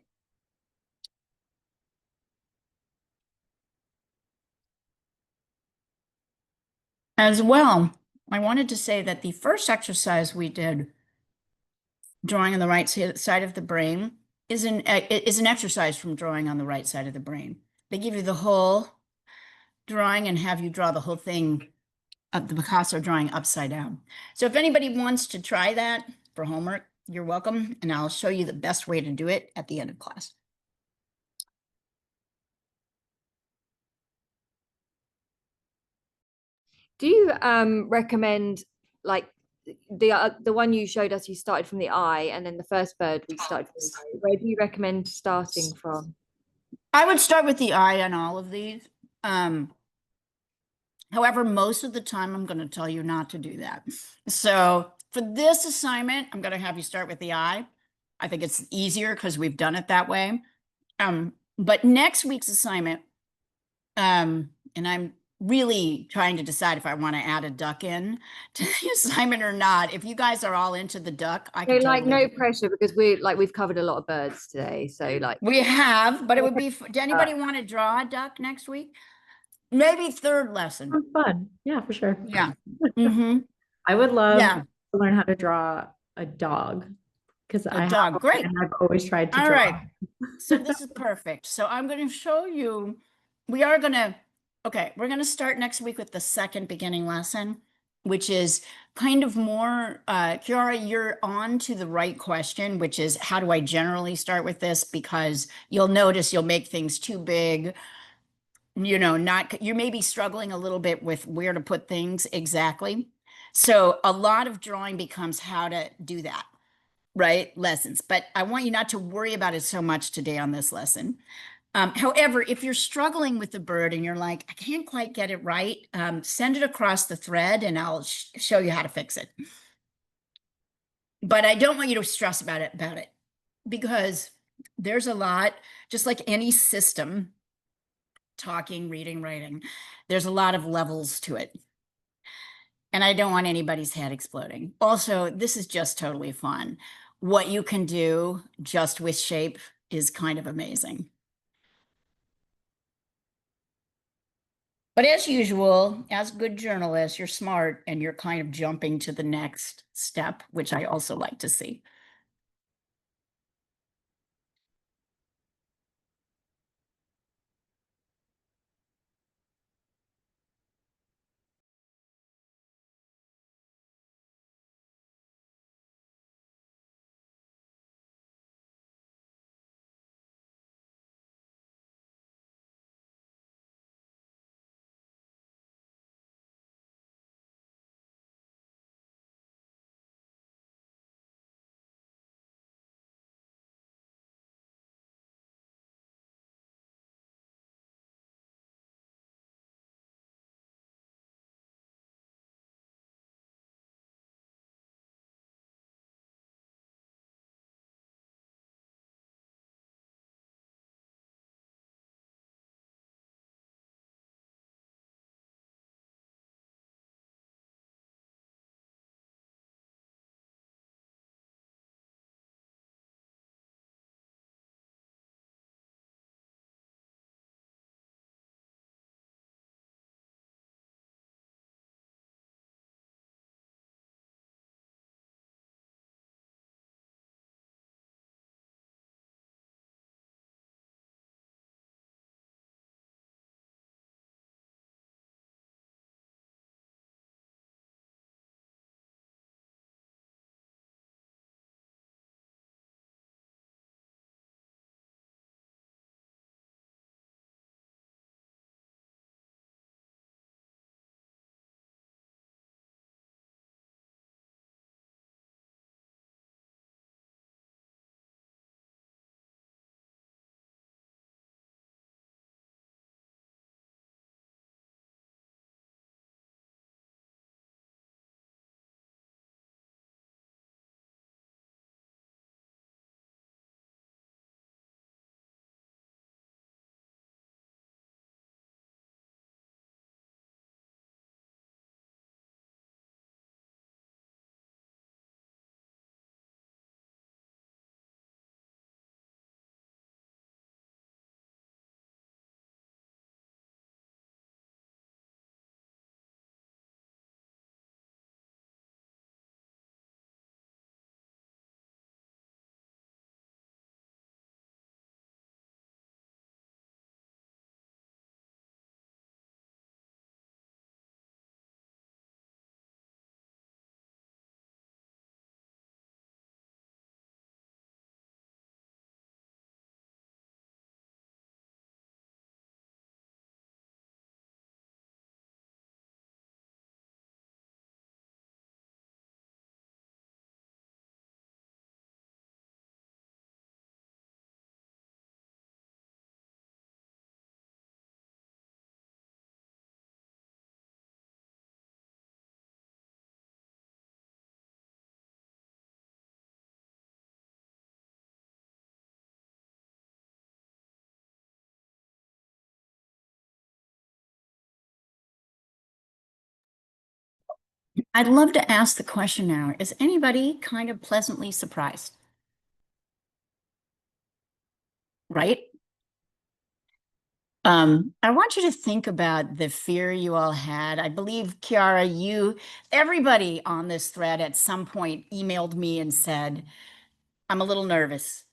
As well, I wanted to say that the first exercise we did, drawing on the right side of the brain, is an exercise from drawing on the right side of the brain. They give you the whole drawing and have you draw the whole thing of the Picasso drawing upside down. So if anybody wants to try that for homework, you're welcome, and I'll show you the best way to do it at the end of class. Do you recommend like the one you showed us, you started from the eye, and then the first bird we started from the eye. Where do you recommend starting from? I would start with the eye on all of these. However, most of the time I'm going to tell you not to do that. So for this assignment, I'm going to have you start with the eye. I think it's easier because we've done it that way. But next week's assignment, and I'm really trying to decide if I want to add a duck in to the assignment or not. If you guys are all into the duck, I So can like totally no pressure, because we've covered a lot of birds today. So like We have, but it would be, does anybody want to draw a duck next week? Maybe third lesson. Sounds fun. Yeah, for sure. Yeah. Mm-hmm. I would love Yeah. to learn how to draw a dog because I have dog. one Great. and I've always tried to All draw. right. So this is perfect. So I'm going to show you, we are going to, okay, we're going to start next week with the second beginning lesson, which is kind of more, Kiara, you're on to the right question, which is how do I generally start with this? Because you'll notice you'll make things too big. You may be struggling a little bit with where to put things exactly. So a lot of drawing becomes how to do that, right? Lessons. But I want you not to worry about it so much today on this lesson. However, if you're struggling with the bird and you're like, I can't quite get it right, send it across the thread and I'll show you how to fix it. But I don't want you to stress about it because there's a lot, just like any system, talking, reading, writing, there's a lot of levels to it. And I don't want anybody's head exploding. Also, this is just totally fun. What you can do just with shape is kind of amazing. But as usual, as good journalists, you're smart and you're kind of jumping to the next step, which I also like to see. I'd love to ask the question now. Is anybody kind of pleasantly surprised? Right? I want you to think about the fear you all had. I believe, Kiara, everybody on this thread at some point emailed me and said, I'm a little nervous,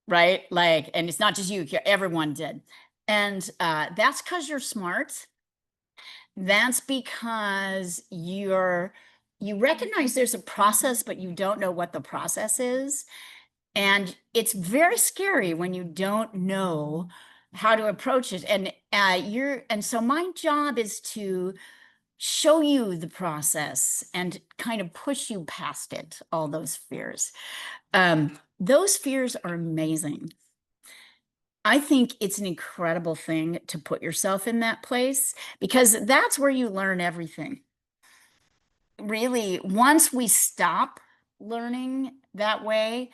right? Like, and it's not just you, everyone did. And that's because you're smart. That's because you recognize there's a process, but you don't know what the process is. And it's very scary when you don't know how to approach it. And so my job is to show you the process and kind of push you past it, all those fears. Those fears are amazing. I think it's an incredible thing to put yourself in that place because that's where you learn everything. Really, once we stop learning that way,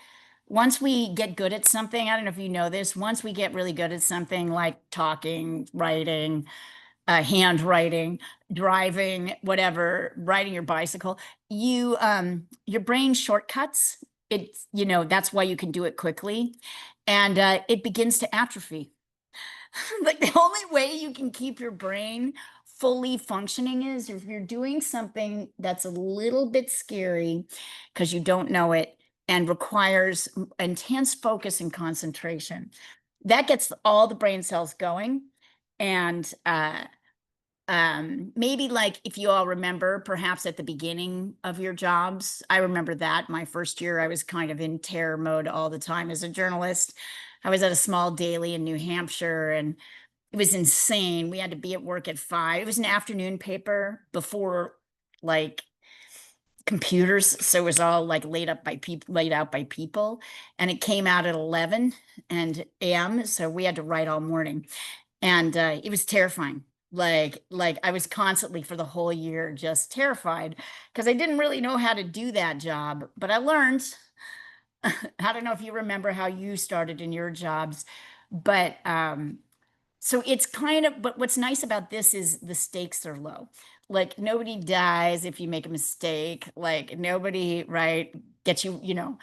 once we get good at something, I don't know if you know this, once we get really good at something like talking, writing, handwriting, driving, whatever, riding your bicycle, your brain shortcuts. It's, that's why you can do it quickly. And it begins to atrophy. Like the only way you can keep your brain fully functioning is if you're doing something that's a little bit scary because you don't know it and requires intense focus and concentration. That gets all the brain cells going. And maybe like if you all remember, perhaps at the beginning of your jobs, I remember that my first year, I was kind of in terror mode all the time as a journalist. I was at a small daily in New Hampshire and it was insane. We had to be at work at 5. It was an afternoon paper before like computers. So it was all like laid out by people. And it came out at 11 and AM. So we had to write all morning. And it was terrifying. Like I was constantly for the whole year just terrified because I didn't really know how to do that job, but I learned. I don't know if you remember how you started in your jobs, but so it's kind of, but what's nice about this is the stakes are low. Like nobody dies if you make a mistake. Like nobody, right, gets you, you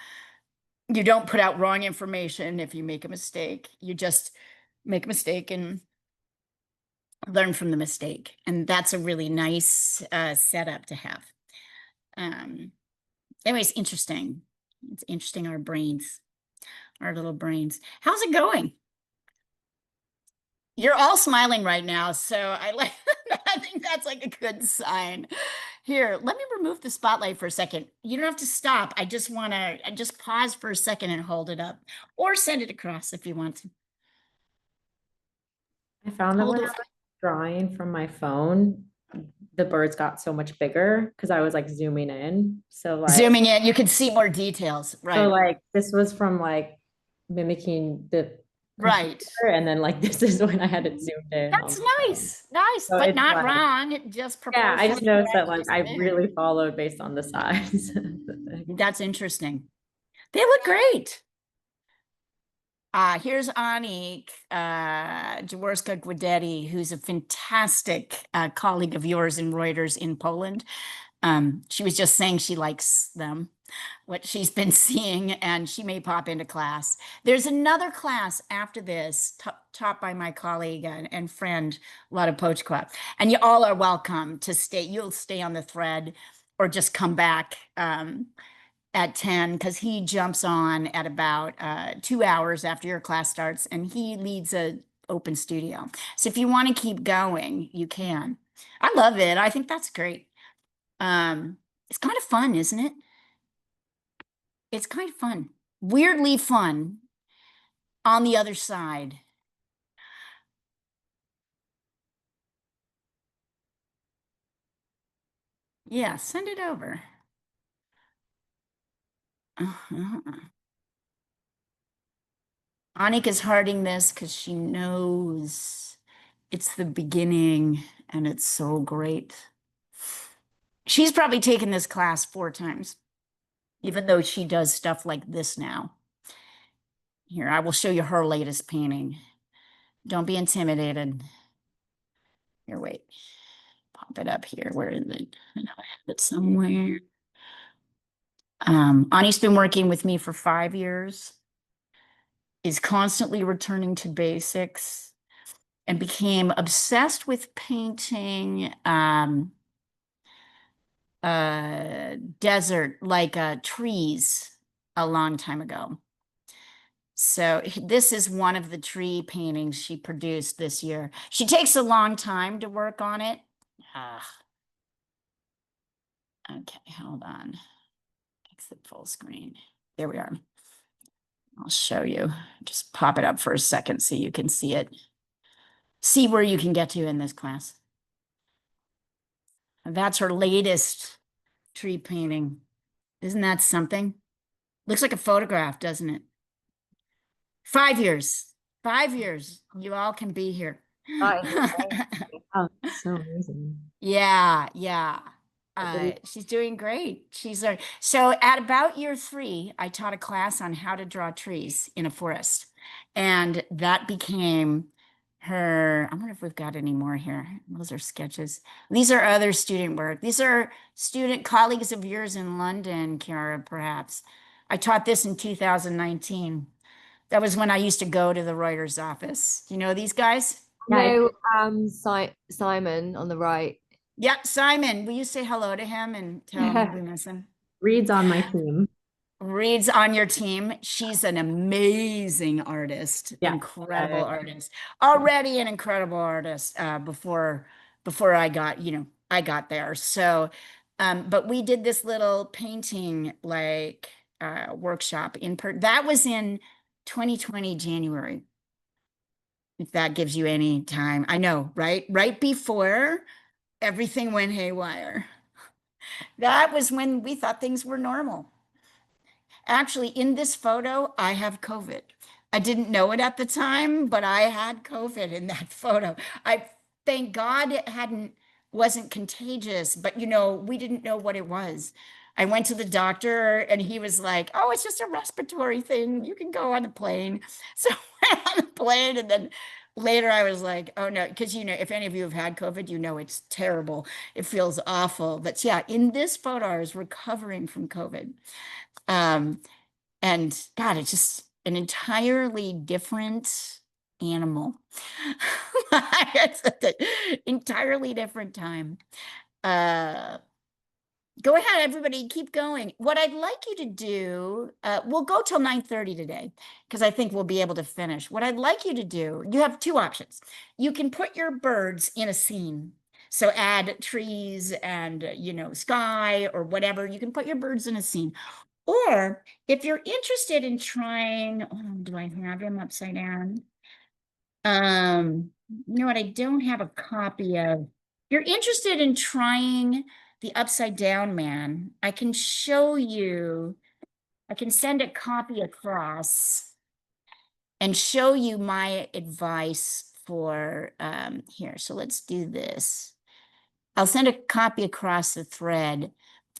don't put out wrong information if you make a mistake. You just make a mistake and learn from the mistake. And that's a really nice setup to have. Anyways, interesting. It's interesting, our brains, our little brains. How's it going? You're all smiling right now, so I think that's like a good sign. Here, let me remove the spotlight for a second. You don't have to stop. I just pause for a second and hold it up, or send it across if you want to. I found that Hold when I it. was drawing from my phone, the birds got so much bigger because I was like zooming in. So like Zooming in, you can see more details, so right? like this was from like mimicking the Right. computer, and then like this is when I had it zoomed in. That's nice, So but it's not like, wrong. Just yeah, I just proportionally noticed that correct, like just I there. really followed based on the size. That's interesting. They look great. Here's Anik Jaworska-Gwidetti, who's a fantastic colleague of yours in Reuters in Poland. She was just saying she likes them, what she's been seeing, and she may pop into class. There's another class after this taught by my colleague and friend, Lada Pochkwa. And you all are welcome to stay. You'll stay on the thread or just come back at 10 because he jumps on at about 2 hours after your class starts and he leads a open studio. So if you want to keep going, you can. I love it. I think that's great. It's kind of fun, isn't it? It's kind of fun. Weirdly fun on the other side. Yeah, send it over. Uh-huh. Annika's hearting this because she knows it's the beginning and it's so great. She's probably taken this class 4 times, even though she does stuff like this now. Here, I will show you her latest painting. Don't be intimidated. Here, wait. Pop pop it up here. Where is it? I know I have it somewhere. Ani's been working with me for 5 years, is constantly returning to basics, and became obsessed with painting desert, like trees, a long time ago. So this is one of the tree paintings she produced this year. She takes a long time to work on it. Okay, hold on. Exit full screen. There we are. I'll show you. Just pop it up for a second so you can see it. See where you can get to in this class. That's her latest tree painting. Isn't that something? Looks like a photograph, doesn't it? 5 years. 5 years. You all can be here. Oh, so amazing. Yeah, yeah. She's doing great. So at about year 3, I taught a class on how to draw trees in a forest. And that became her, I wonder if we've got any more here. Those are sketches. These are other student work. These are student colleagues of yours in London, Kiara, perhaps. I taught this in 2019. That was when I used to go to the Reuters office. Do you know these guys? No, Simon on the right. Yeah, Simon, will you say hello to him and tell him we miss him? Reed's on my team. Reed's on your team. She's an amazing artist, Yeah. incredible artist. Already an incredible artist before I got, I got there. So, but we did this little painting like workshop that was in 2020 January. If that gives you any time. I know, right? Right before everything went haywire. That was when we thought things were normal. Actually, in this photo, I have COVID. I didn't know it at the time, but I had COVID in that photo. I thank God it wasn't contagious, but we didn't know what it was. I went to the doctor and he was like, "Oh, it's just a respiratory thing. You can go on the plane." So I went on the plane, and then later I was like, "Oh no," because if any of you have had COVID, it's terrible. It feels awful. But yeah, in this photo, I was recovering from COVID. And God, it's just an entirely different animal. It's an entirely different time. Go ahead, everybody, keep going. What I'd like you to do, we'll go till 9:30 today, because I think we'll be able to finish. What I'd like you to do, you have 2 options. You can put your birds in a scene. So add trees and, sky or whatever. You can put your birds in a scene. Or if you're interested in trying, do I have him upside down? You know what? I don't have a copy of. You're interested in trying the upside down man. I can show you. I can send a copy across and show you my advice for here. So let's do this. I'll send a copy across the thread.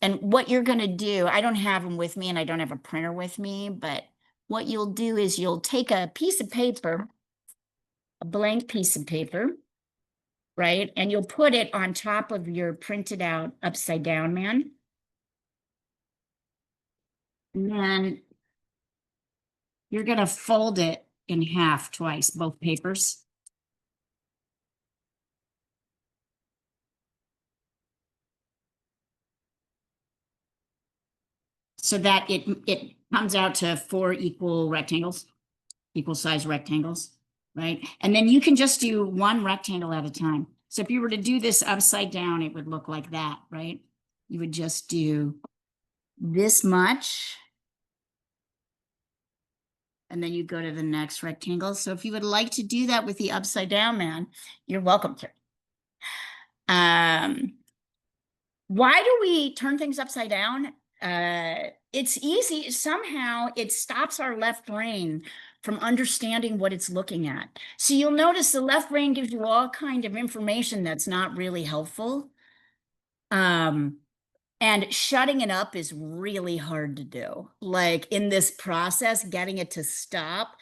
And what you're going to do, I don't have them with me and I don't have a printer with me, but what you'll do is you'll take a piece of paper, a blank piece of paper, right? And you'll put it on top of your printed out upside down man. And then you're going to fold it in half twice, both papers. So that it comes out to 4 equal rectangles, equal size rectangles, right? And then you can just do 1 rectangle at a time. So if you were to do this upside down, it would look like that, right? You would just do this much. And then you go to the next rectangle. So if you would like to do that with the upside down man, you're welcome to. Why do we turn things upside down? It's easy. Somehow it stops our left brain from understanding what it's looking at. So you'll notice the left brain gives you all kind of information that's not really helpful. And shutting it up is really hard to do. Like in this process, getting it to stop,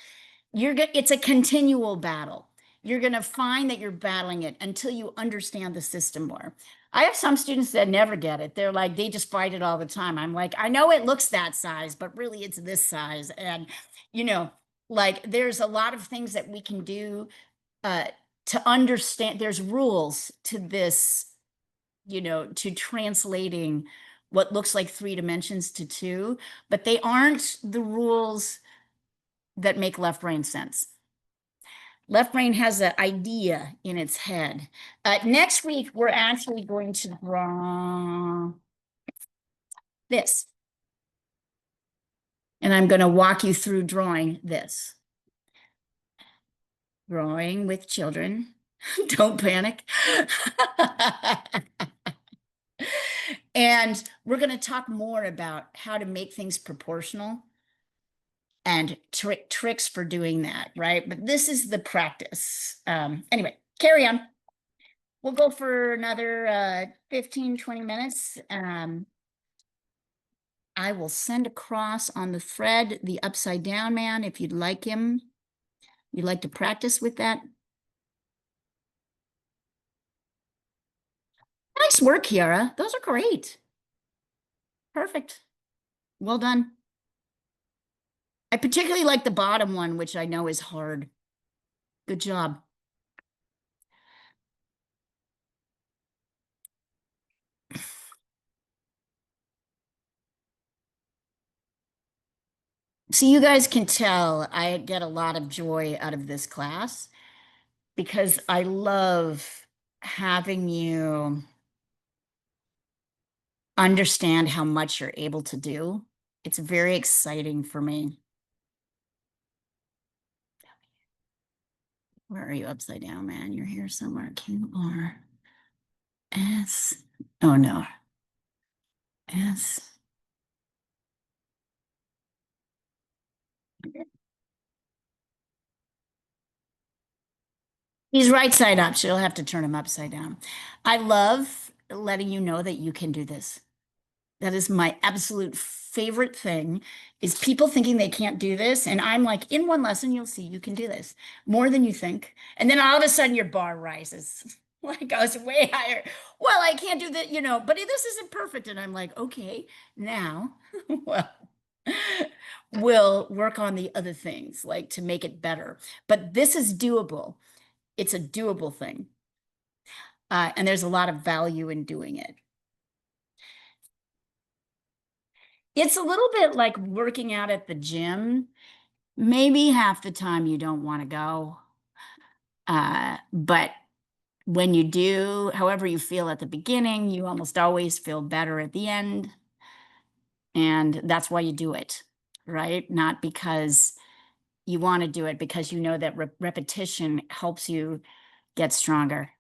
it's a continual battle. You're going to find that you're battling it until you understand the system more. I have some students that never get it. They're like, they just fight it all the time. I'm like, I know it looks that size, but really it's this size. And, you know, like there's a lot of things that we can do uh, to understand. There's rules to this, you know, to translating what looks like 3 dimensions to 2, but they aren't the rules that make left brain sense. Left brain has an idea in its head. Next week, we're actually going to draw this. And I'm going to walk you through drawing this. Drawing with children. Don't panic. And we're going to talk more about how to make things proportional and tricks for doing that, right? But this is the practice. Anyway, carry on. We'll go for another 15, 20 minutes. I will send across on the thread the upside down man if you'd like him. You'd like to practice with that. Nice work, Kiara. Those are great. Perfect. Well done. I particularly like the bottom one, which I know is hard. Good job. So you guys can tell I get a lot of joy out of this class because I love having you understand how much you're able to do. It's very exciting for me. Where are you, upside down, man? You're here somewhere. Q-R-S. Oh, no. S. He's right side up, so you'll have to turn him upside down. I love letting you know that you can do this. That is my absolute favorite thing, is people thinking they can't do this. And I'm like, in one lesson, you'll see you can do this more than you think. And then all of a sudden your bar rises. Like goes way higher. Well, I can't do that, you know, but this isn't perfect. And I'm like, okay, now, well, we'll work on the other things, like to make it better. But this is doable. It's a doable thing. And there's a lot of value in doing it. It's a little bit like working out at the gym. Maybe half the time you don't want to go. But when you do, however you feel at the beginning, you almost always feel better at the end. And that's why you do it, right? Not because you want to do it, because you know that repetition helps you get stronger.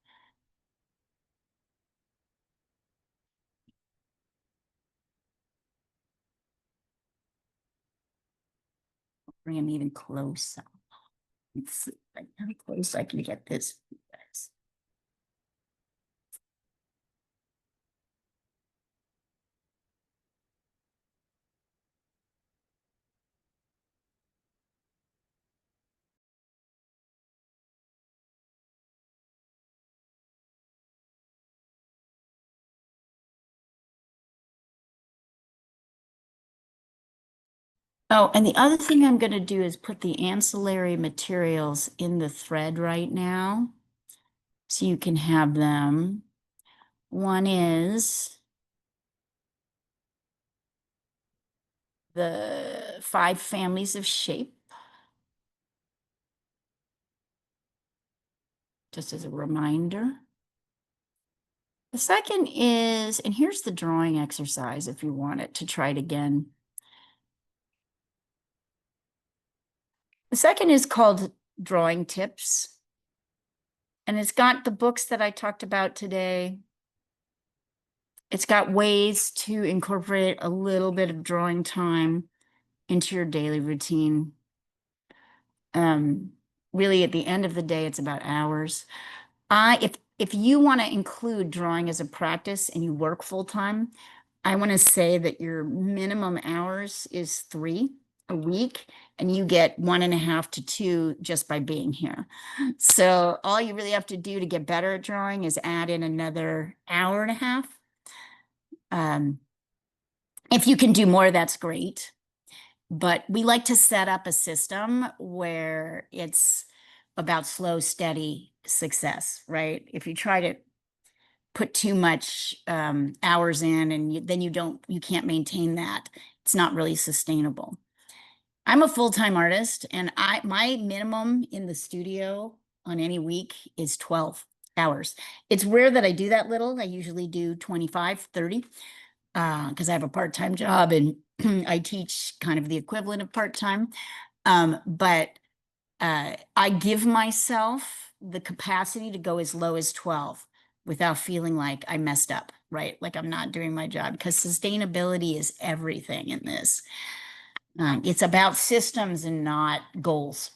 Bring him even closer. Let's see how close I can get this. Oh, and the other thing I'm going to do is put the ancillary materials in the thread right now, so you can have them. One is the 5 families of shape, just as a reminder. The second is, and here's the drawing exercise if you want it to try it again. The second is called Drawing Tips. And it's got the books that I talked about today. It's got ways to incorporate a little bit of drawing time into your daily routine. Really, at the end of the day, it's about hours. If you want to include drawing as a practice and you work full time, I want to say that your minimum hours is 3. a week, and you get 1.5 to 2 just by being here. So all you really have to do to get better at drawing is add in another hour and a half. If you can do more, that's great. But we like to set up a system where it's about slow, steady success, right? If you try to put too much hours in and then you can't maintain that, it's not really sustainable. I'm a full-time artist, and my minimum in the studio on any week is 12 hours. It's rare that I do that little. I usually do 25, 30, because I have a part-time job and I teach kind of the equivalent of part-time. But I give myself the capacity to go as low as 12 without feeling like I messed up, right? Like I'm not doing my job, because sustainability is everything in this. It's about systems and not goals.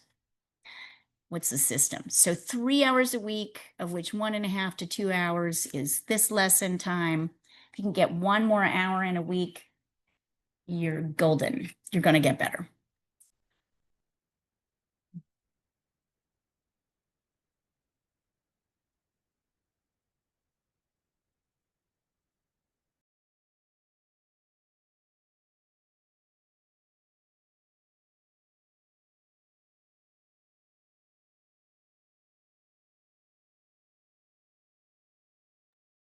What's the system? So 3 hours a week, of which 1.5 to 2 hours is this lesson time. If you can get 1 more hour in a week, you're golden. You're going to get better.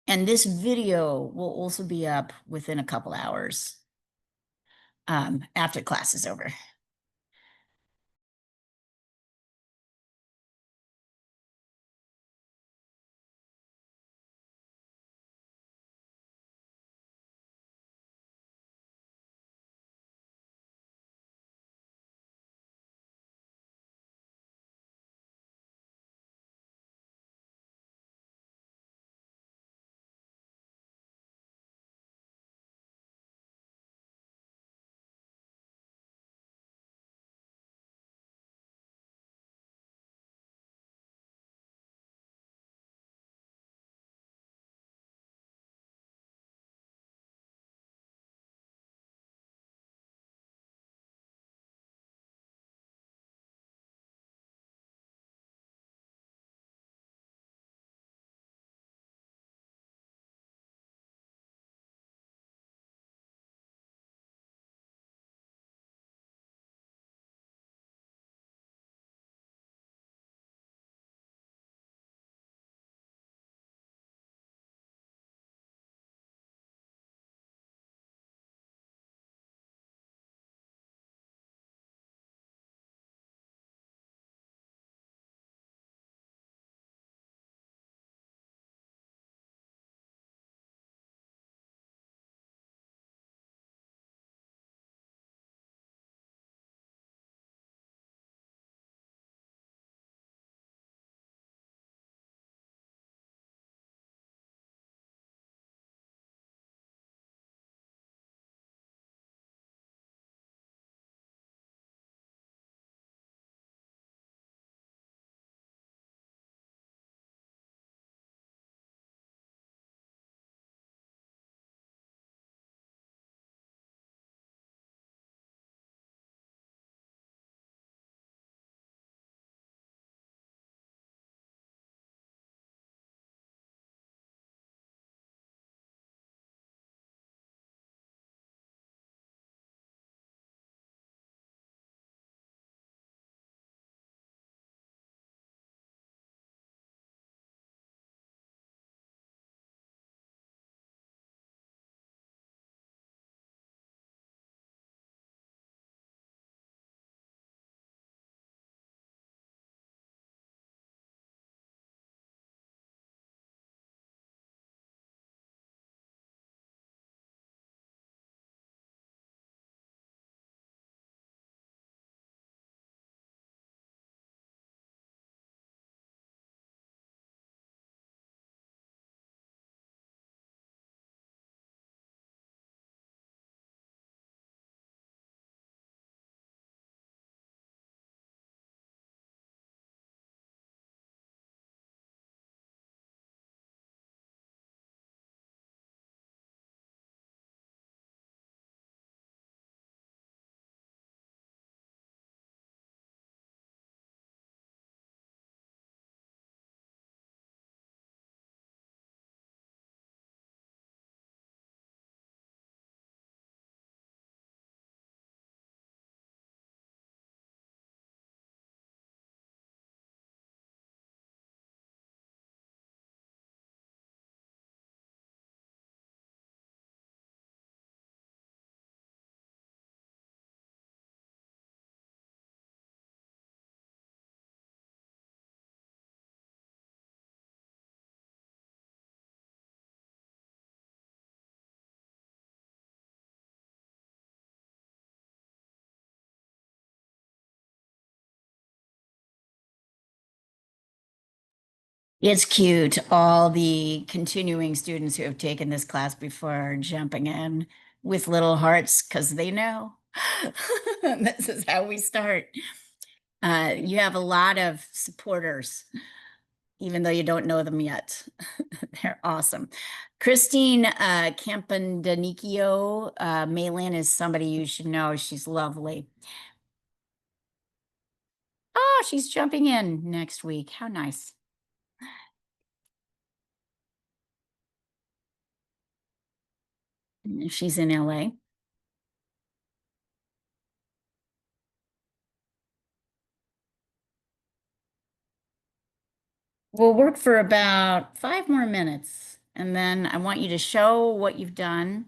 And this video will also be up within a couple hours after class is over. It's cute. All the continuing students who have taken this class before are jumping in with little hearts because they know this is how we start. You have a lot of supporters, even though you don't know them yet. They're awesome. Christine Campandanicchio, Maylin is somebody you should know. She's lovely. Oh, she's jumping in next week. How nice. She's in LA. We'll work for about 5 more minutes, and then I want you to show what you've done,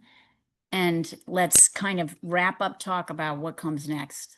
and let's kind of wrap up talk about what comes next.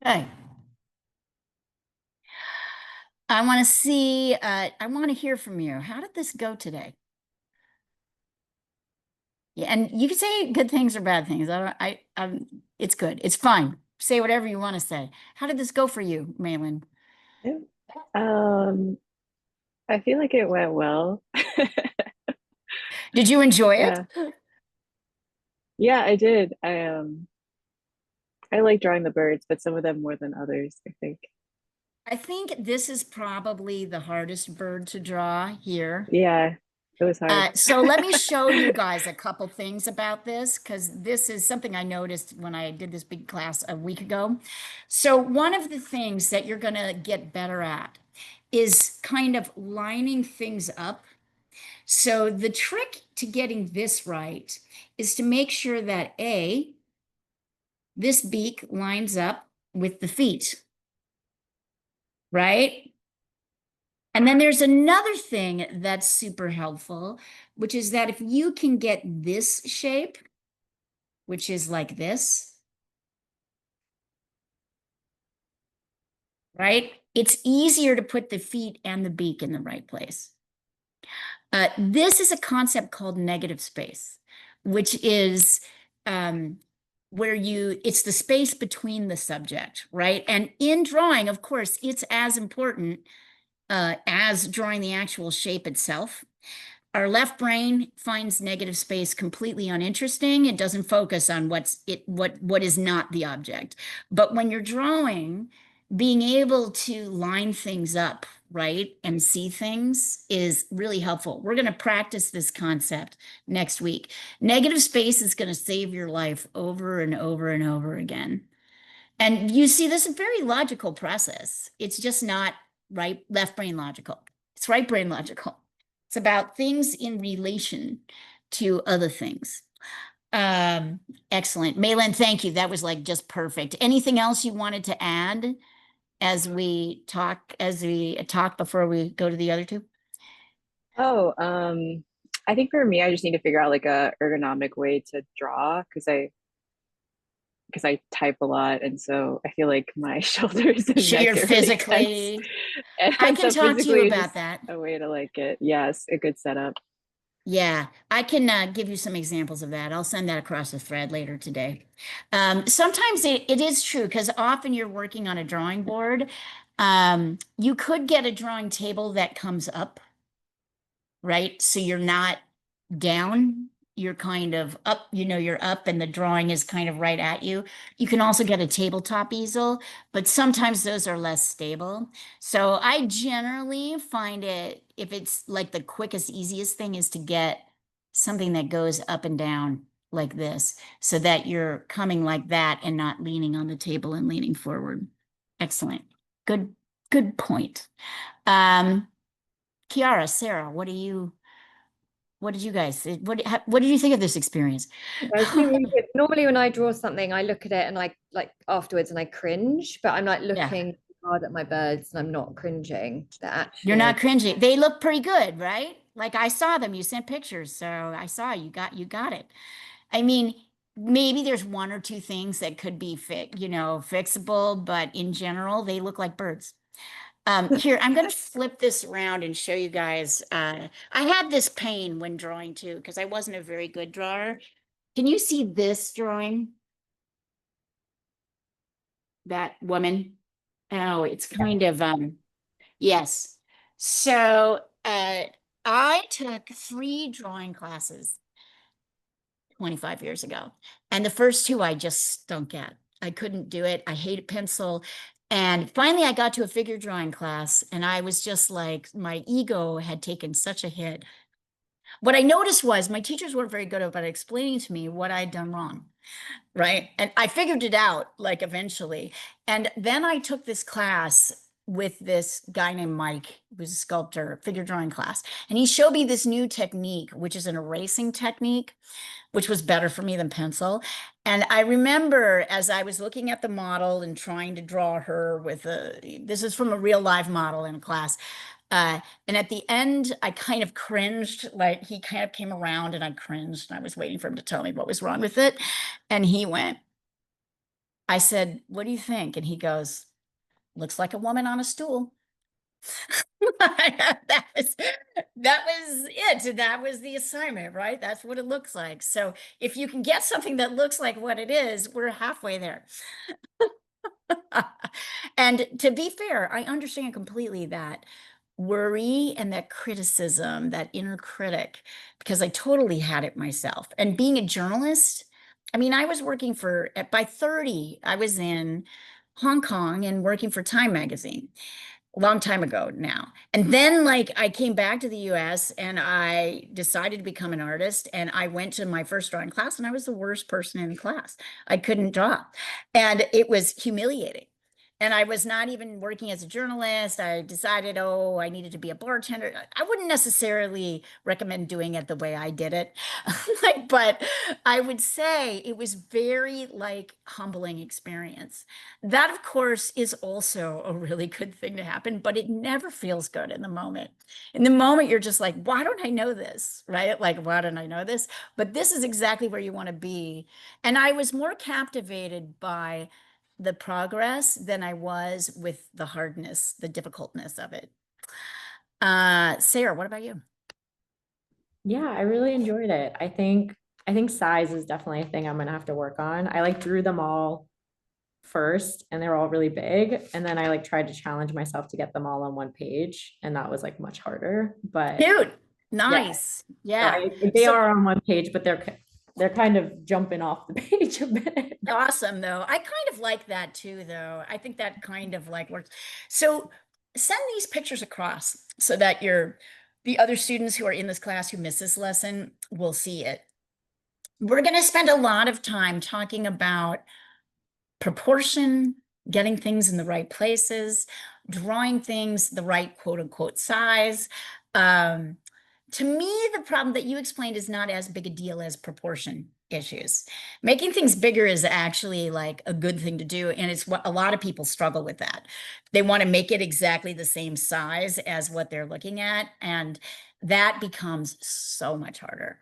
Okay. I want to see, I want to hear from you. How did this go today? Yeah, and you can say good things or bad things. It's good. It's fine. Say whatever you want to say. How did this go for you, Malin? Yeah. I feel like it went well. Did you enjoy it? Yeah. Yeah, I did. I like drawing the birds, but some of them more than others, I think. I think this is probably the hardest bird to draw here. Yeah, it was hard. So let me show you guys a couple things about this, because this is something I noticed when I did this big class a week ago. So one of the things that you're going to get better at is kind of lining things up. So the trick to getting this right is to make sure that this beak lines up with the feet, right? And then there's another thing that's super helpful, which is that if you can get this shape, which is like this, right? It's easier to put the feet and the beak in the right place. This is a concept called negative space, which is where it's the space between the subject, right? And in drawing, of course, it's as important as drawing the actual shape itself. Our left brain finds negative space completely uninteresting. It doesn't focus on what is not the object. But when you're drawing, being able to line things up, right, and see things is really helpful. We're going to practice this concept next week. Negative space is going to save your life over and over and over again. And you see, this is a very logical process. It's just not right, left brain logical. It's right brain logical. It's about things in relation to other things. Excellent. Malin, thank you. That was like just perfect. Anything else you wanted to add as we talk before we go to the other two? Oh, I think for me, I just need to figure out like a ergonomic way to draw because I type a lot, and so I feel like my shoulders and Sure, neck you're get really tense. physically. And I can so talk to you physically, about just that. a way to like it. Yes, a good setup. Yeah, I can give you some examples of that. I'll send that across the thread later today. Sometimes it is true because often you're working on a drawing board. You could get a drawing table that comes up, right? So you're not down, you're kind of up, you're up and the drawing is kind of right at you. You can also get a tabletop easel, but sometimes those are less stable. So I generally find it, if it's like the quickest, easiest thing is to get something that goes up and down like this, so that you're coming like that and not leaning on the table and leaning forward. Excellent. Good point. Kiara, Sarah, what did you guys, what did you think of this experience? It's been really good. Normally when I draw something, I look at it and I like afterwards and I cringe, but I'm like Yeah. looking hard at my birds and I'm not cringing. They're You're not actually cringing. They look pretty good, right? Like I saw them, you sent pictures, so I saw you got it. I mean, maybe there's one or two things that could be fixable, but in general, they look like birds. Here, I'm going to flip this around and show you guys. I had this pain when drawing too, because I wasn't a very good drawer. Can you see this drawing? That woman? Oh, it's kind of, yes. So, I took 3 drawing classes 25 years ago. And the first 2 I just stunk at. I couldn't do it. I hated pencil. And finally I got to a figure drawing class and I was just like, my ego had taken such a hit. What I noticed was my teachers weren't very good about explaining to me what I'd done wrong. Right. And I figured it out like eventually. And then I took this class with this guy named Mike, who was a sculptor, figure drawing class. And he showed me this new technique, which is an erasing technique, which was better for me than pencil. And I remember as I was looking at the model and trying to draw her with this is from a real live model in a class. And at the end, I kind of cringed, like he kind of came around and I cringed and I was waiting for him to tell me what was wrong with it. And he went, I said, what do you think? And he goes, looks like a woman on a stool. That was it. That was the assignment, right? That's what it looks like. So if you can get something that looks like what it is, we're halfway there. And to be fair, I understand completely that worry and that criticism, that inner critic, because I totally had it myself. And being a journalist, I mean, I was working by 30, I was in Hong Kong and working for Time Magazine a long time ago now. And then like I came back to the US and I decided to become an artist and I went to my first drawing class and I was the worst person in the class. I couldn't draw. And it was humiliating. And I was not even working as a journalist. I decided, oh, I needed to be a bartender. I wouldn't necessarily recommend doing it the way I did it. But I would say it was very like humbling experience. That, of course, is also a really good thing to happen, but it never feels good in the moment. In the moment, you're just like, why don't I know this? Right? Like, why don't I know this? But this is exactly where you want to be. And I was more captivated by the progress than I was with the hardness, the difficultness of it. Sarah, what about you? Yeah, I really enjoyed it. I think size is definitely a thing I'm gonna have to work on. I like drew them all first and they're all really big. And then I like tried to challenge myself to get them all on one page. And that was like much harder. But Cute. Nice. Yeah. they So- are on one page, but they're kind of jumping off the page a bit. Awesome, though. I kind of like that too, though. I think that kind of like works. So send these pictures across so that the other students who are in this class who miss this lesson will see it. We're going to spend a lot of time talking about proportion, getting things in the right places, drawing things the right quote unquote size. To me, the problem that you explained is not as big a deal as proportion issues. Making things bigger is actually like a good thing to do. And it's what a lot of people struggle with that. They want to make it exactly the same size as what they're looking at. And that becomes so much harder.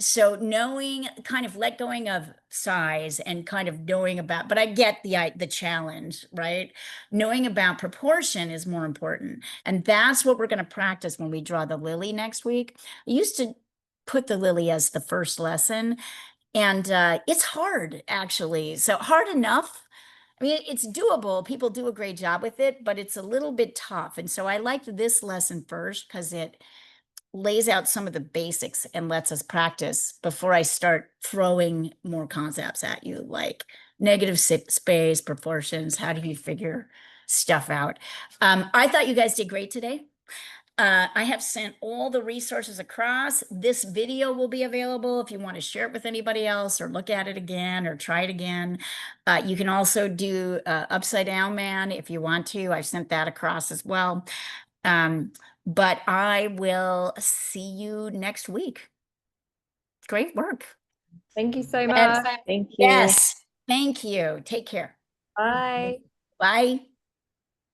So knowing, kind of let going of size and kind of knowing about, but I get the challenge, right? Knowing about proportion is more important. And that's what we're going to practice when we draw the lily next week. I used to put the lily as the first lesson, and it's hard actually. So hard enough. I mean, it's doable. People do a great job with it, but it's a little bit tough. And so I liked this lesson first because it lays out some of the basics and lets us practice before I start throwing more concepts at you, like negative space, proportions. How do you figure stuff out? I thought you guys did great today. I have sent all the resources across. This video will be available if you want to share it with anybody else or look at it again or try it again. You can also do Upside Down Man if you want to. I've sent that across as well. But I will see you next week. Great work. Thank you so And- much. Thank you. Yes, thank you. Take care. Bye. Bye.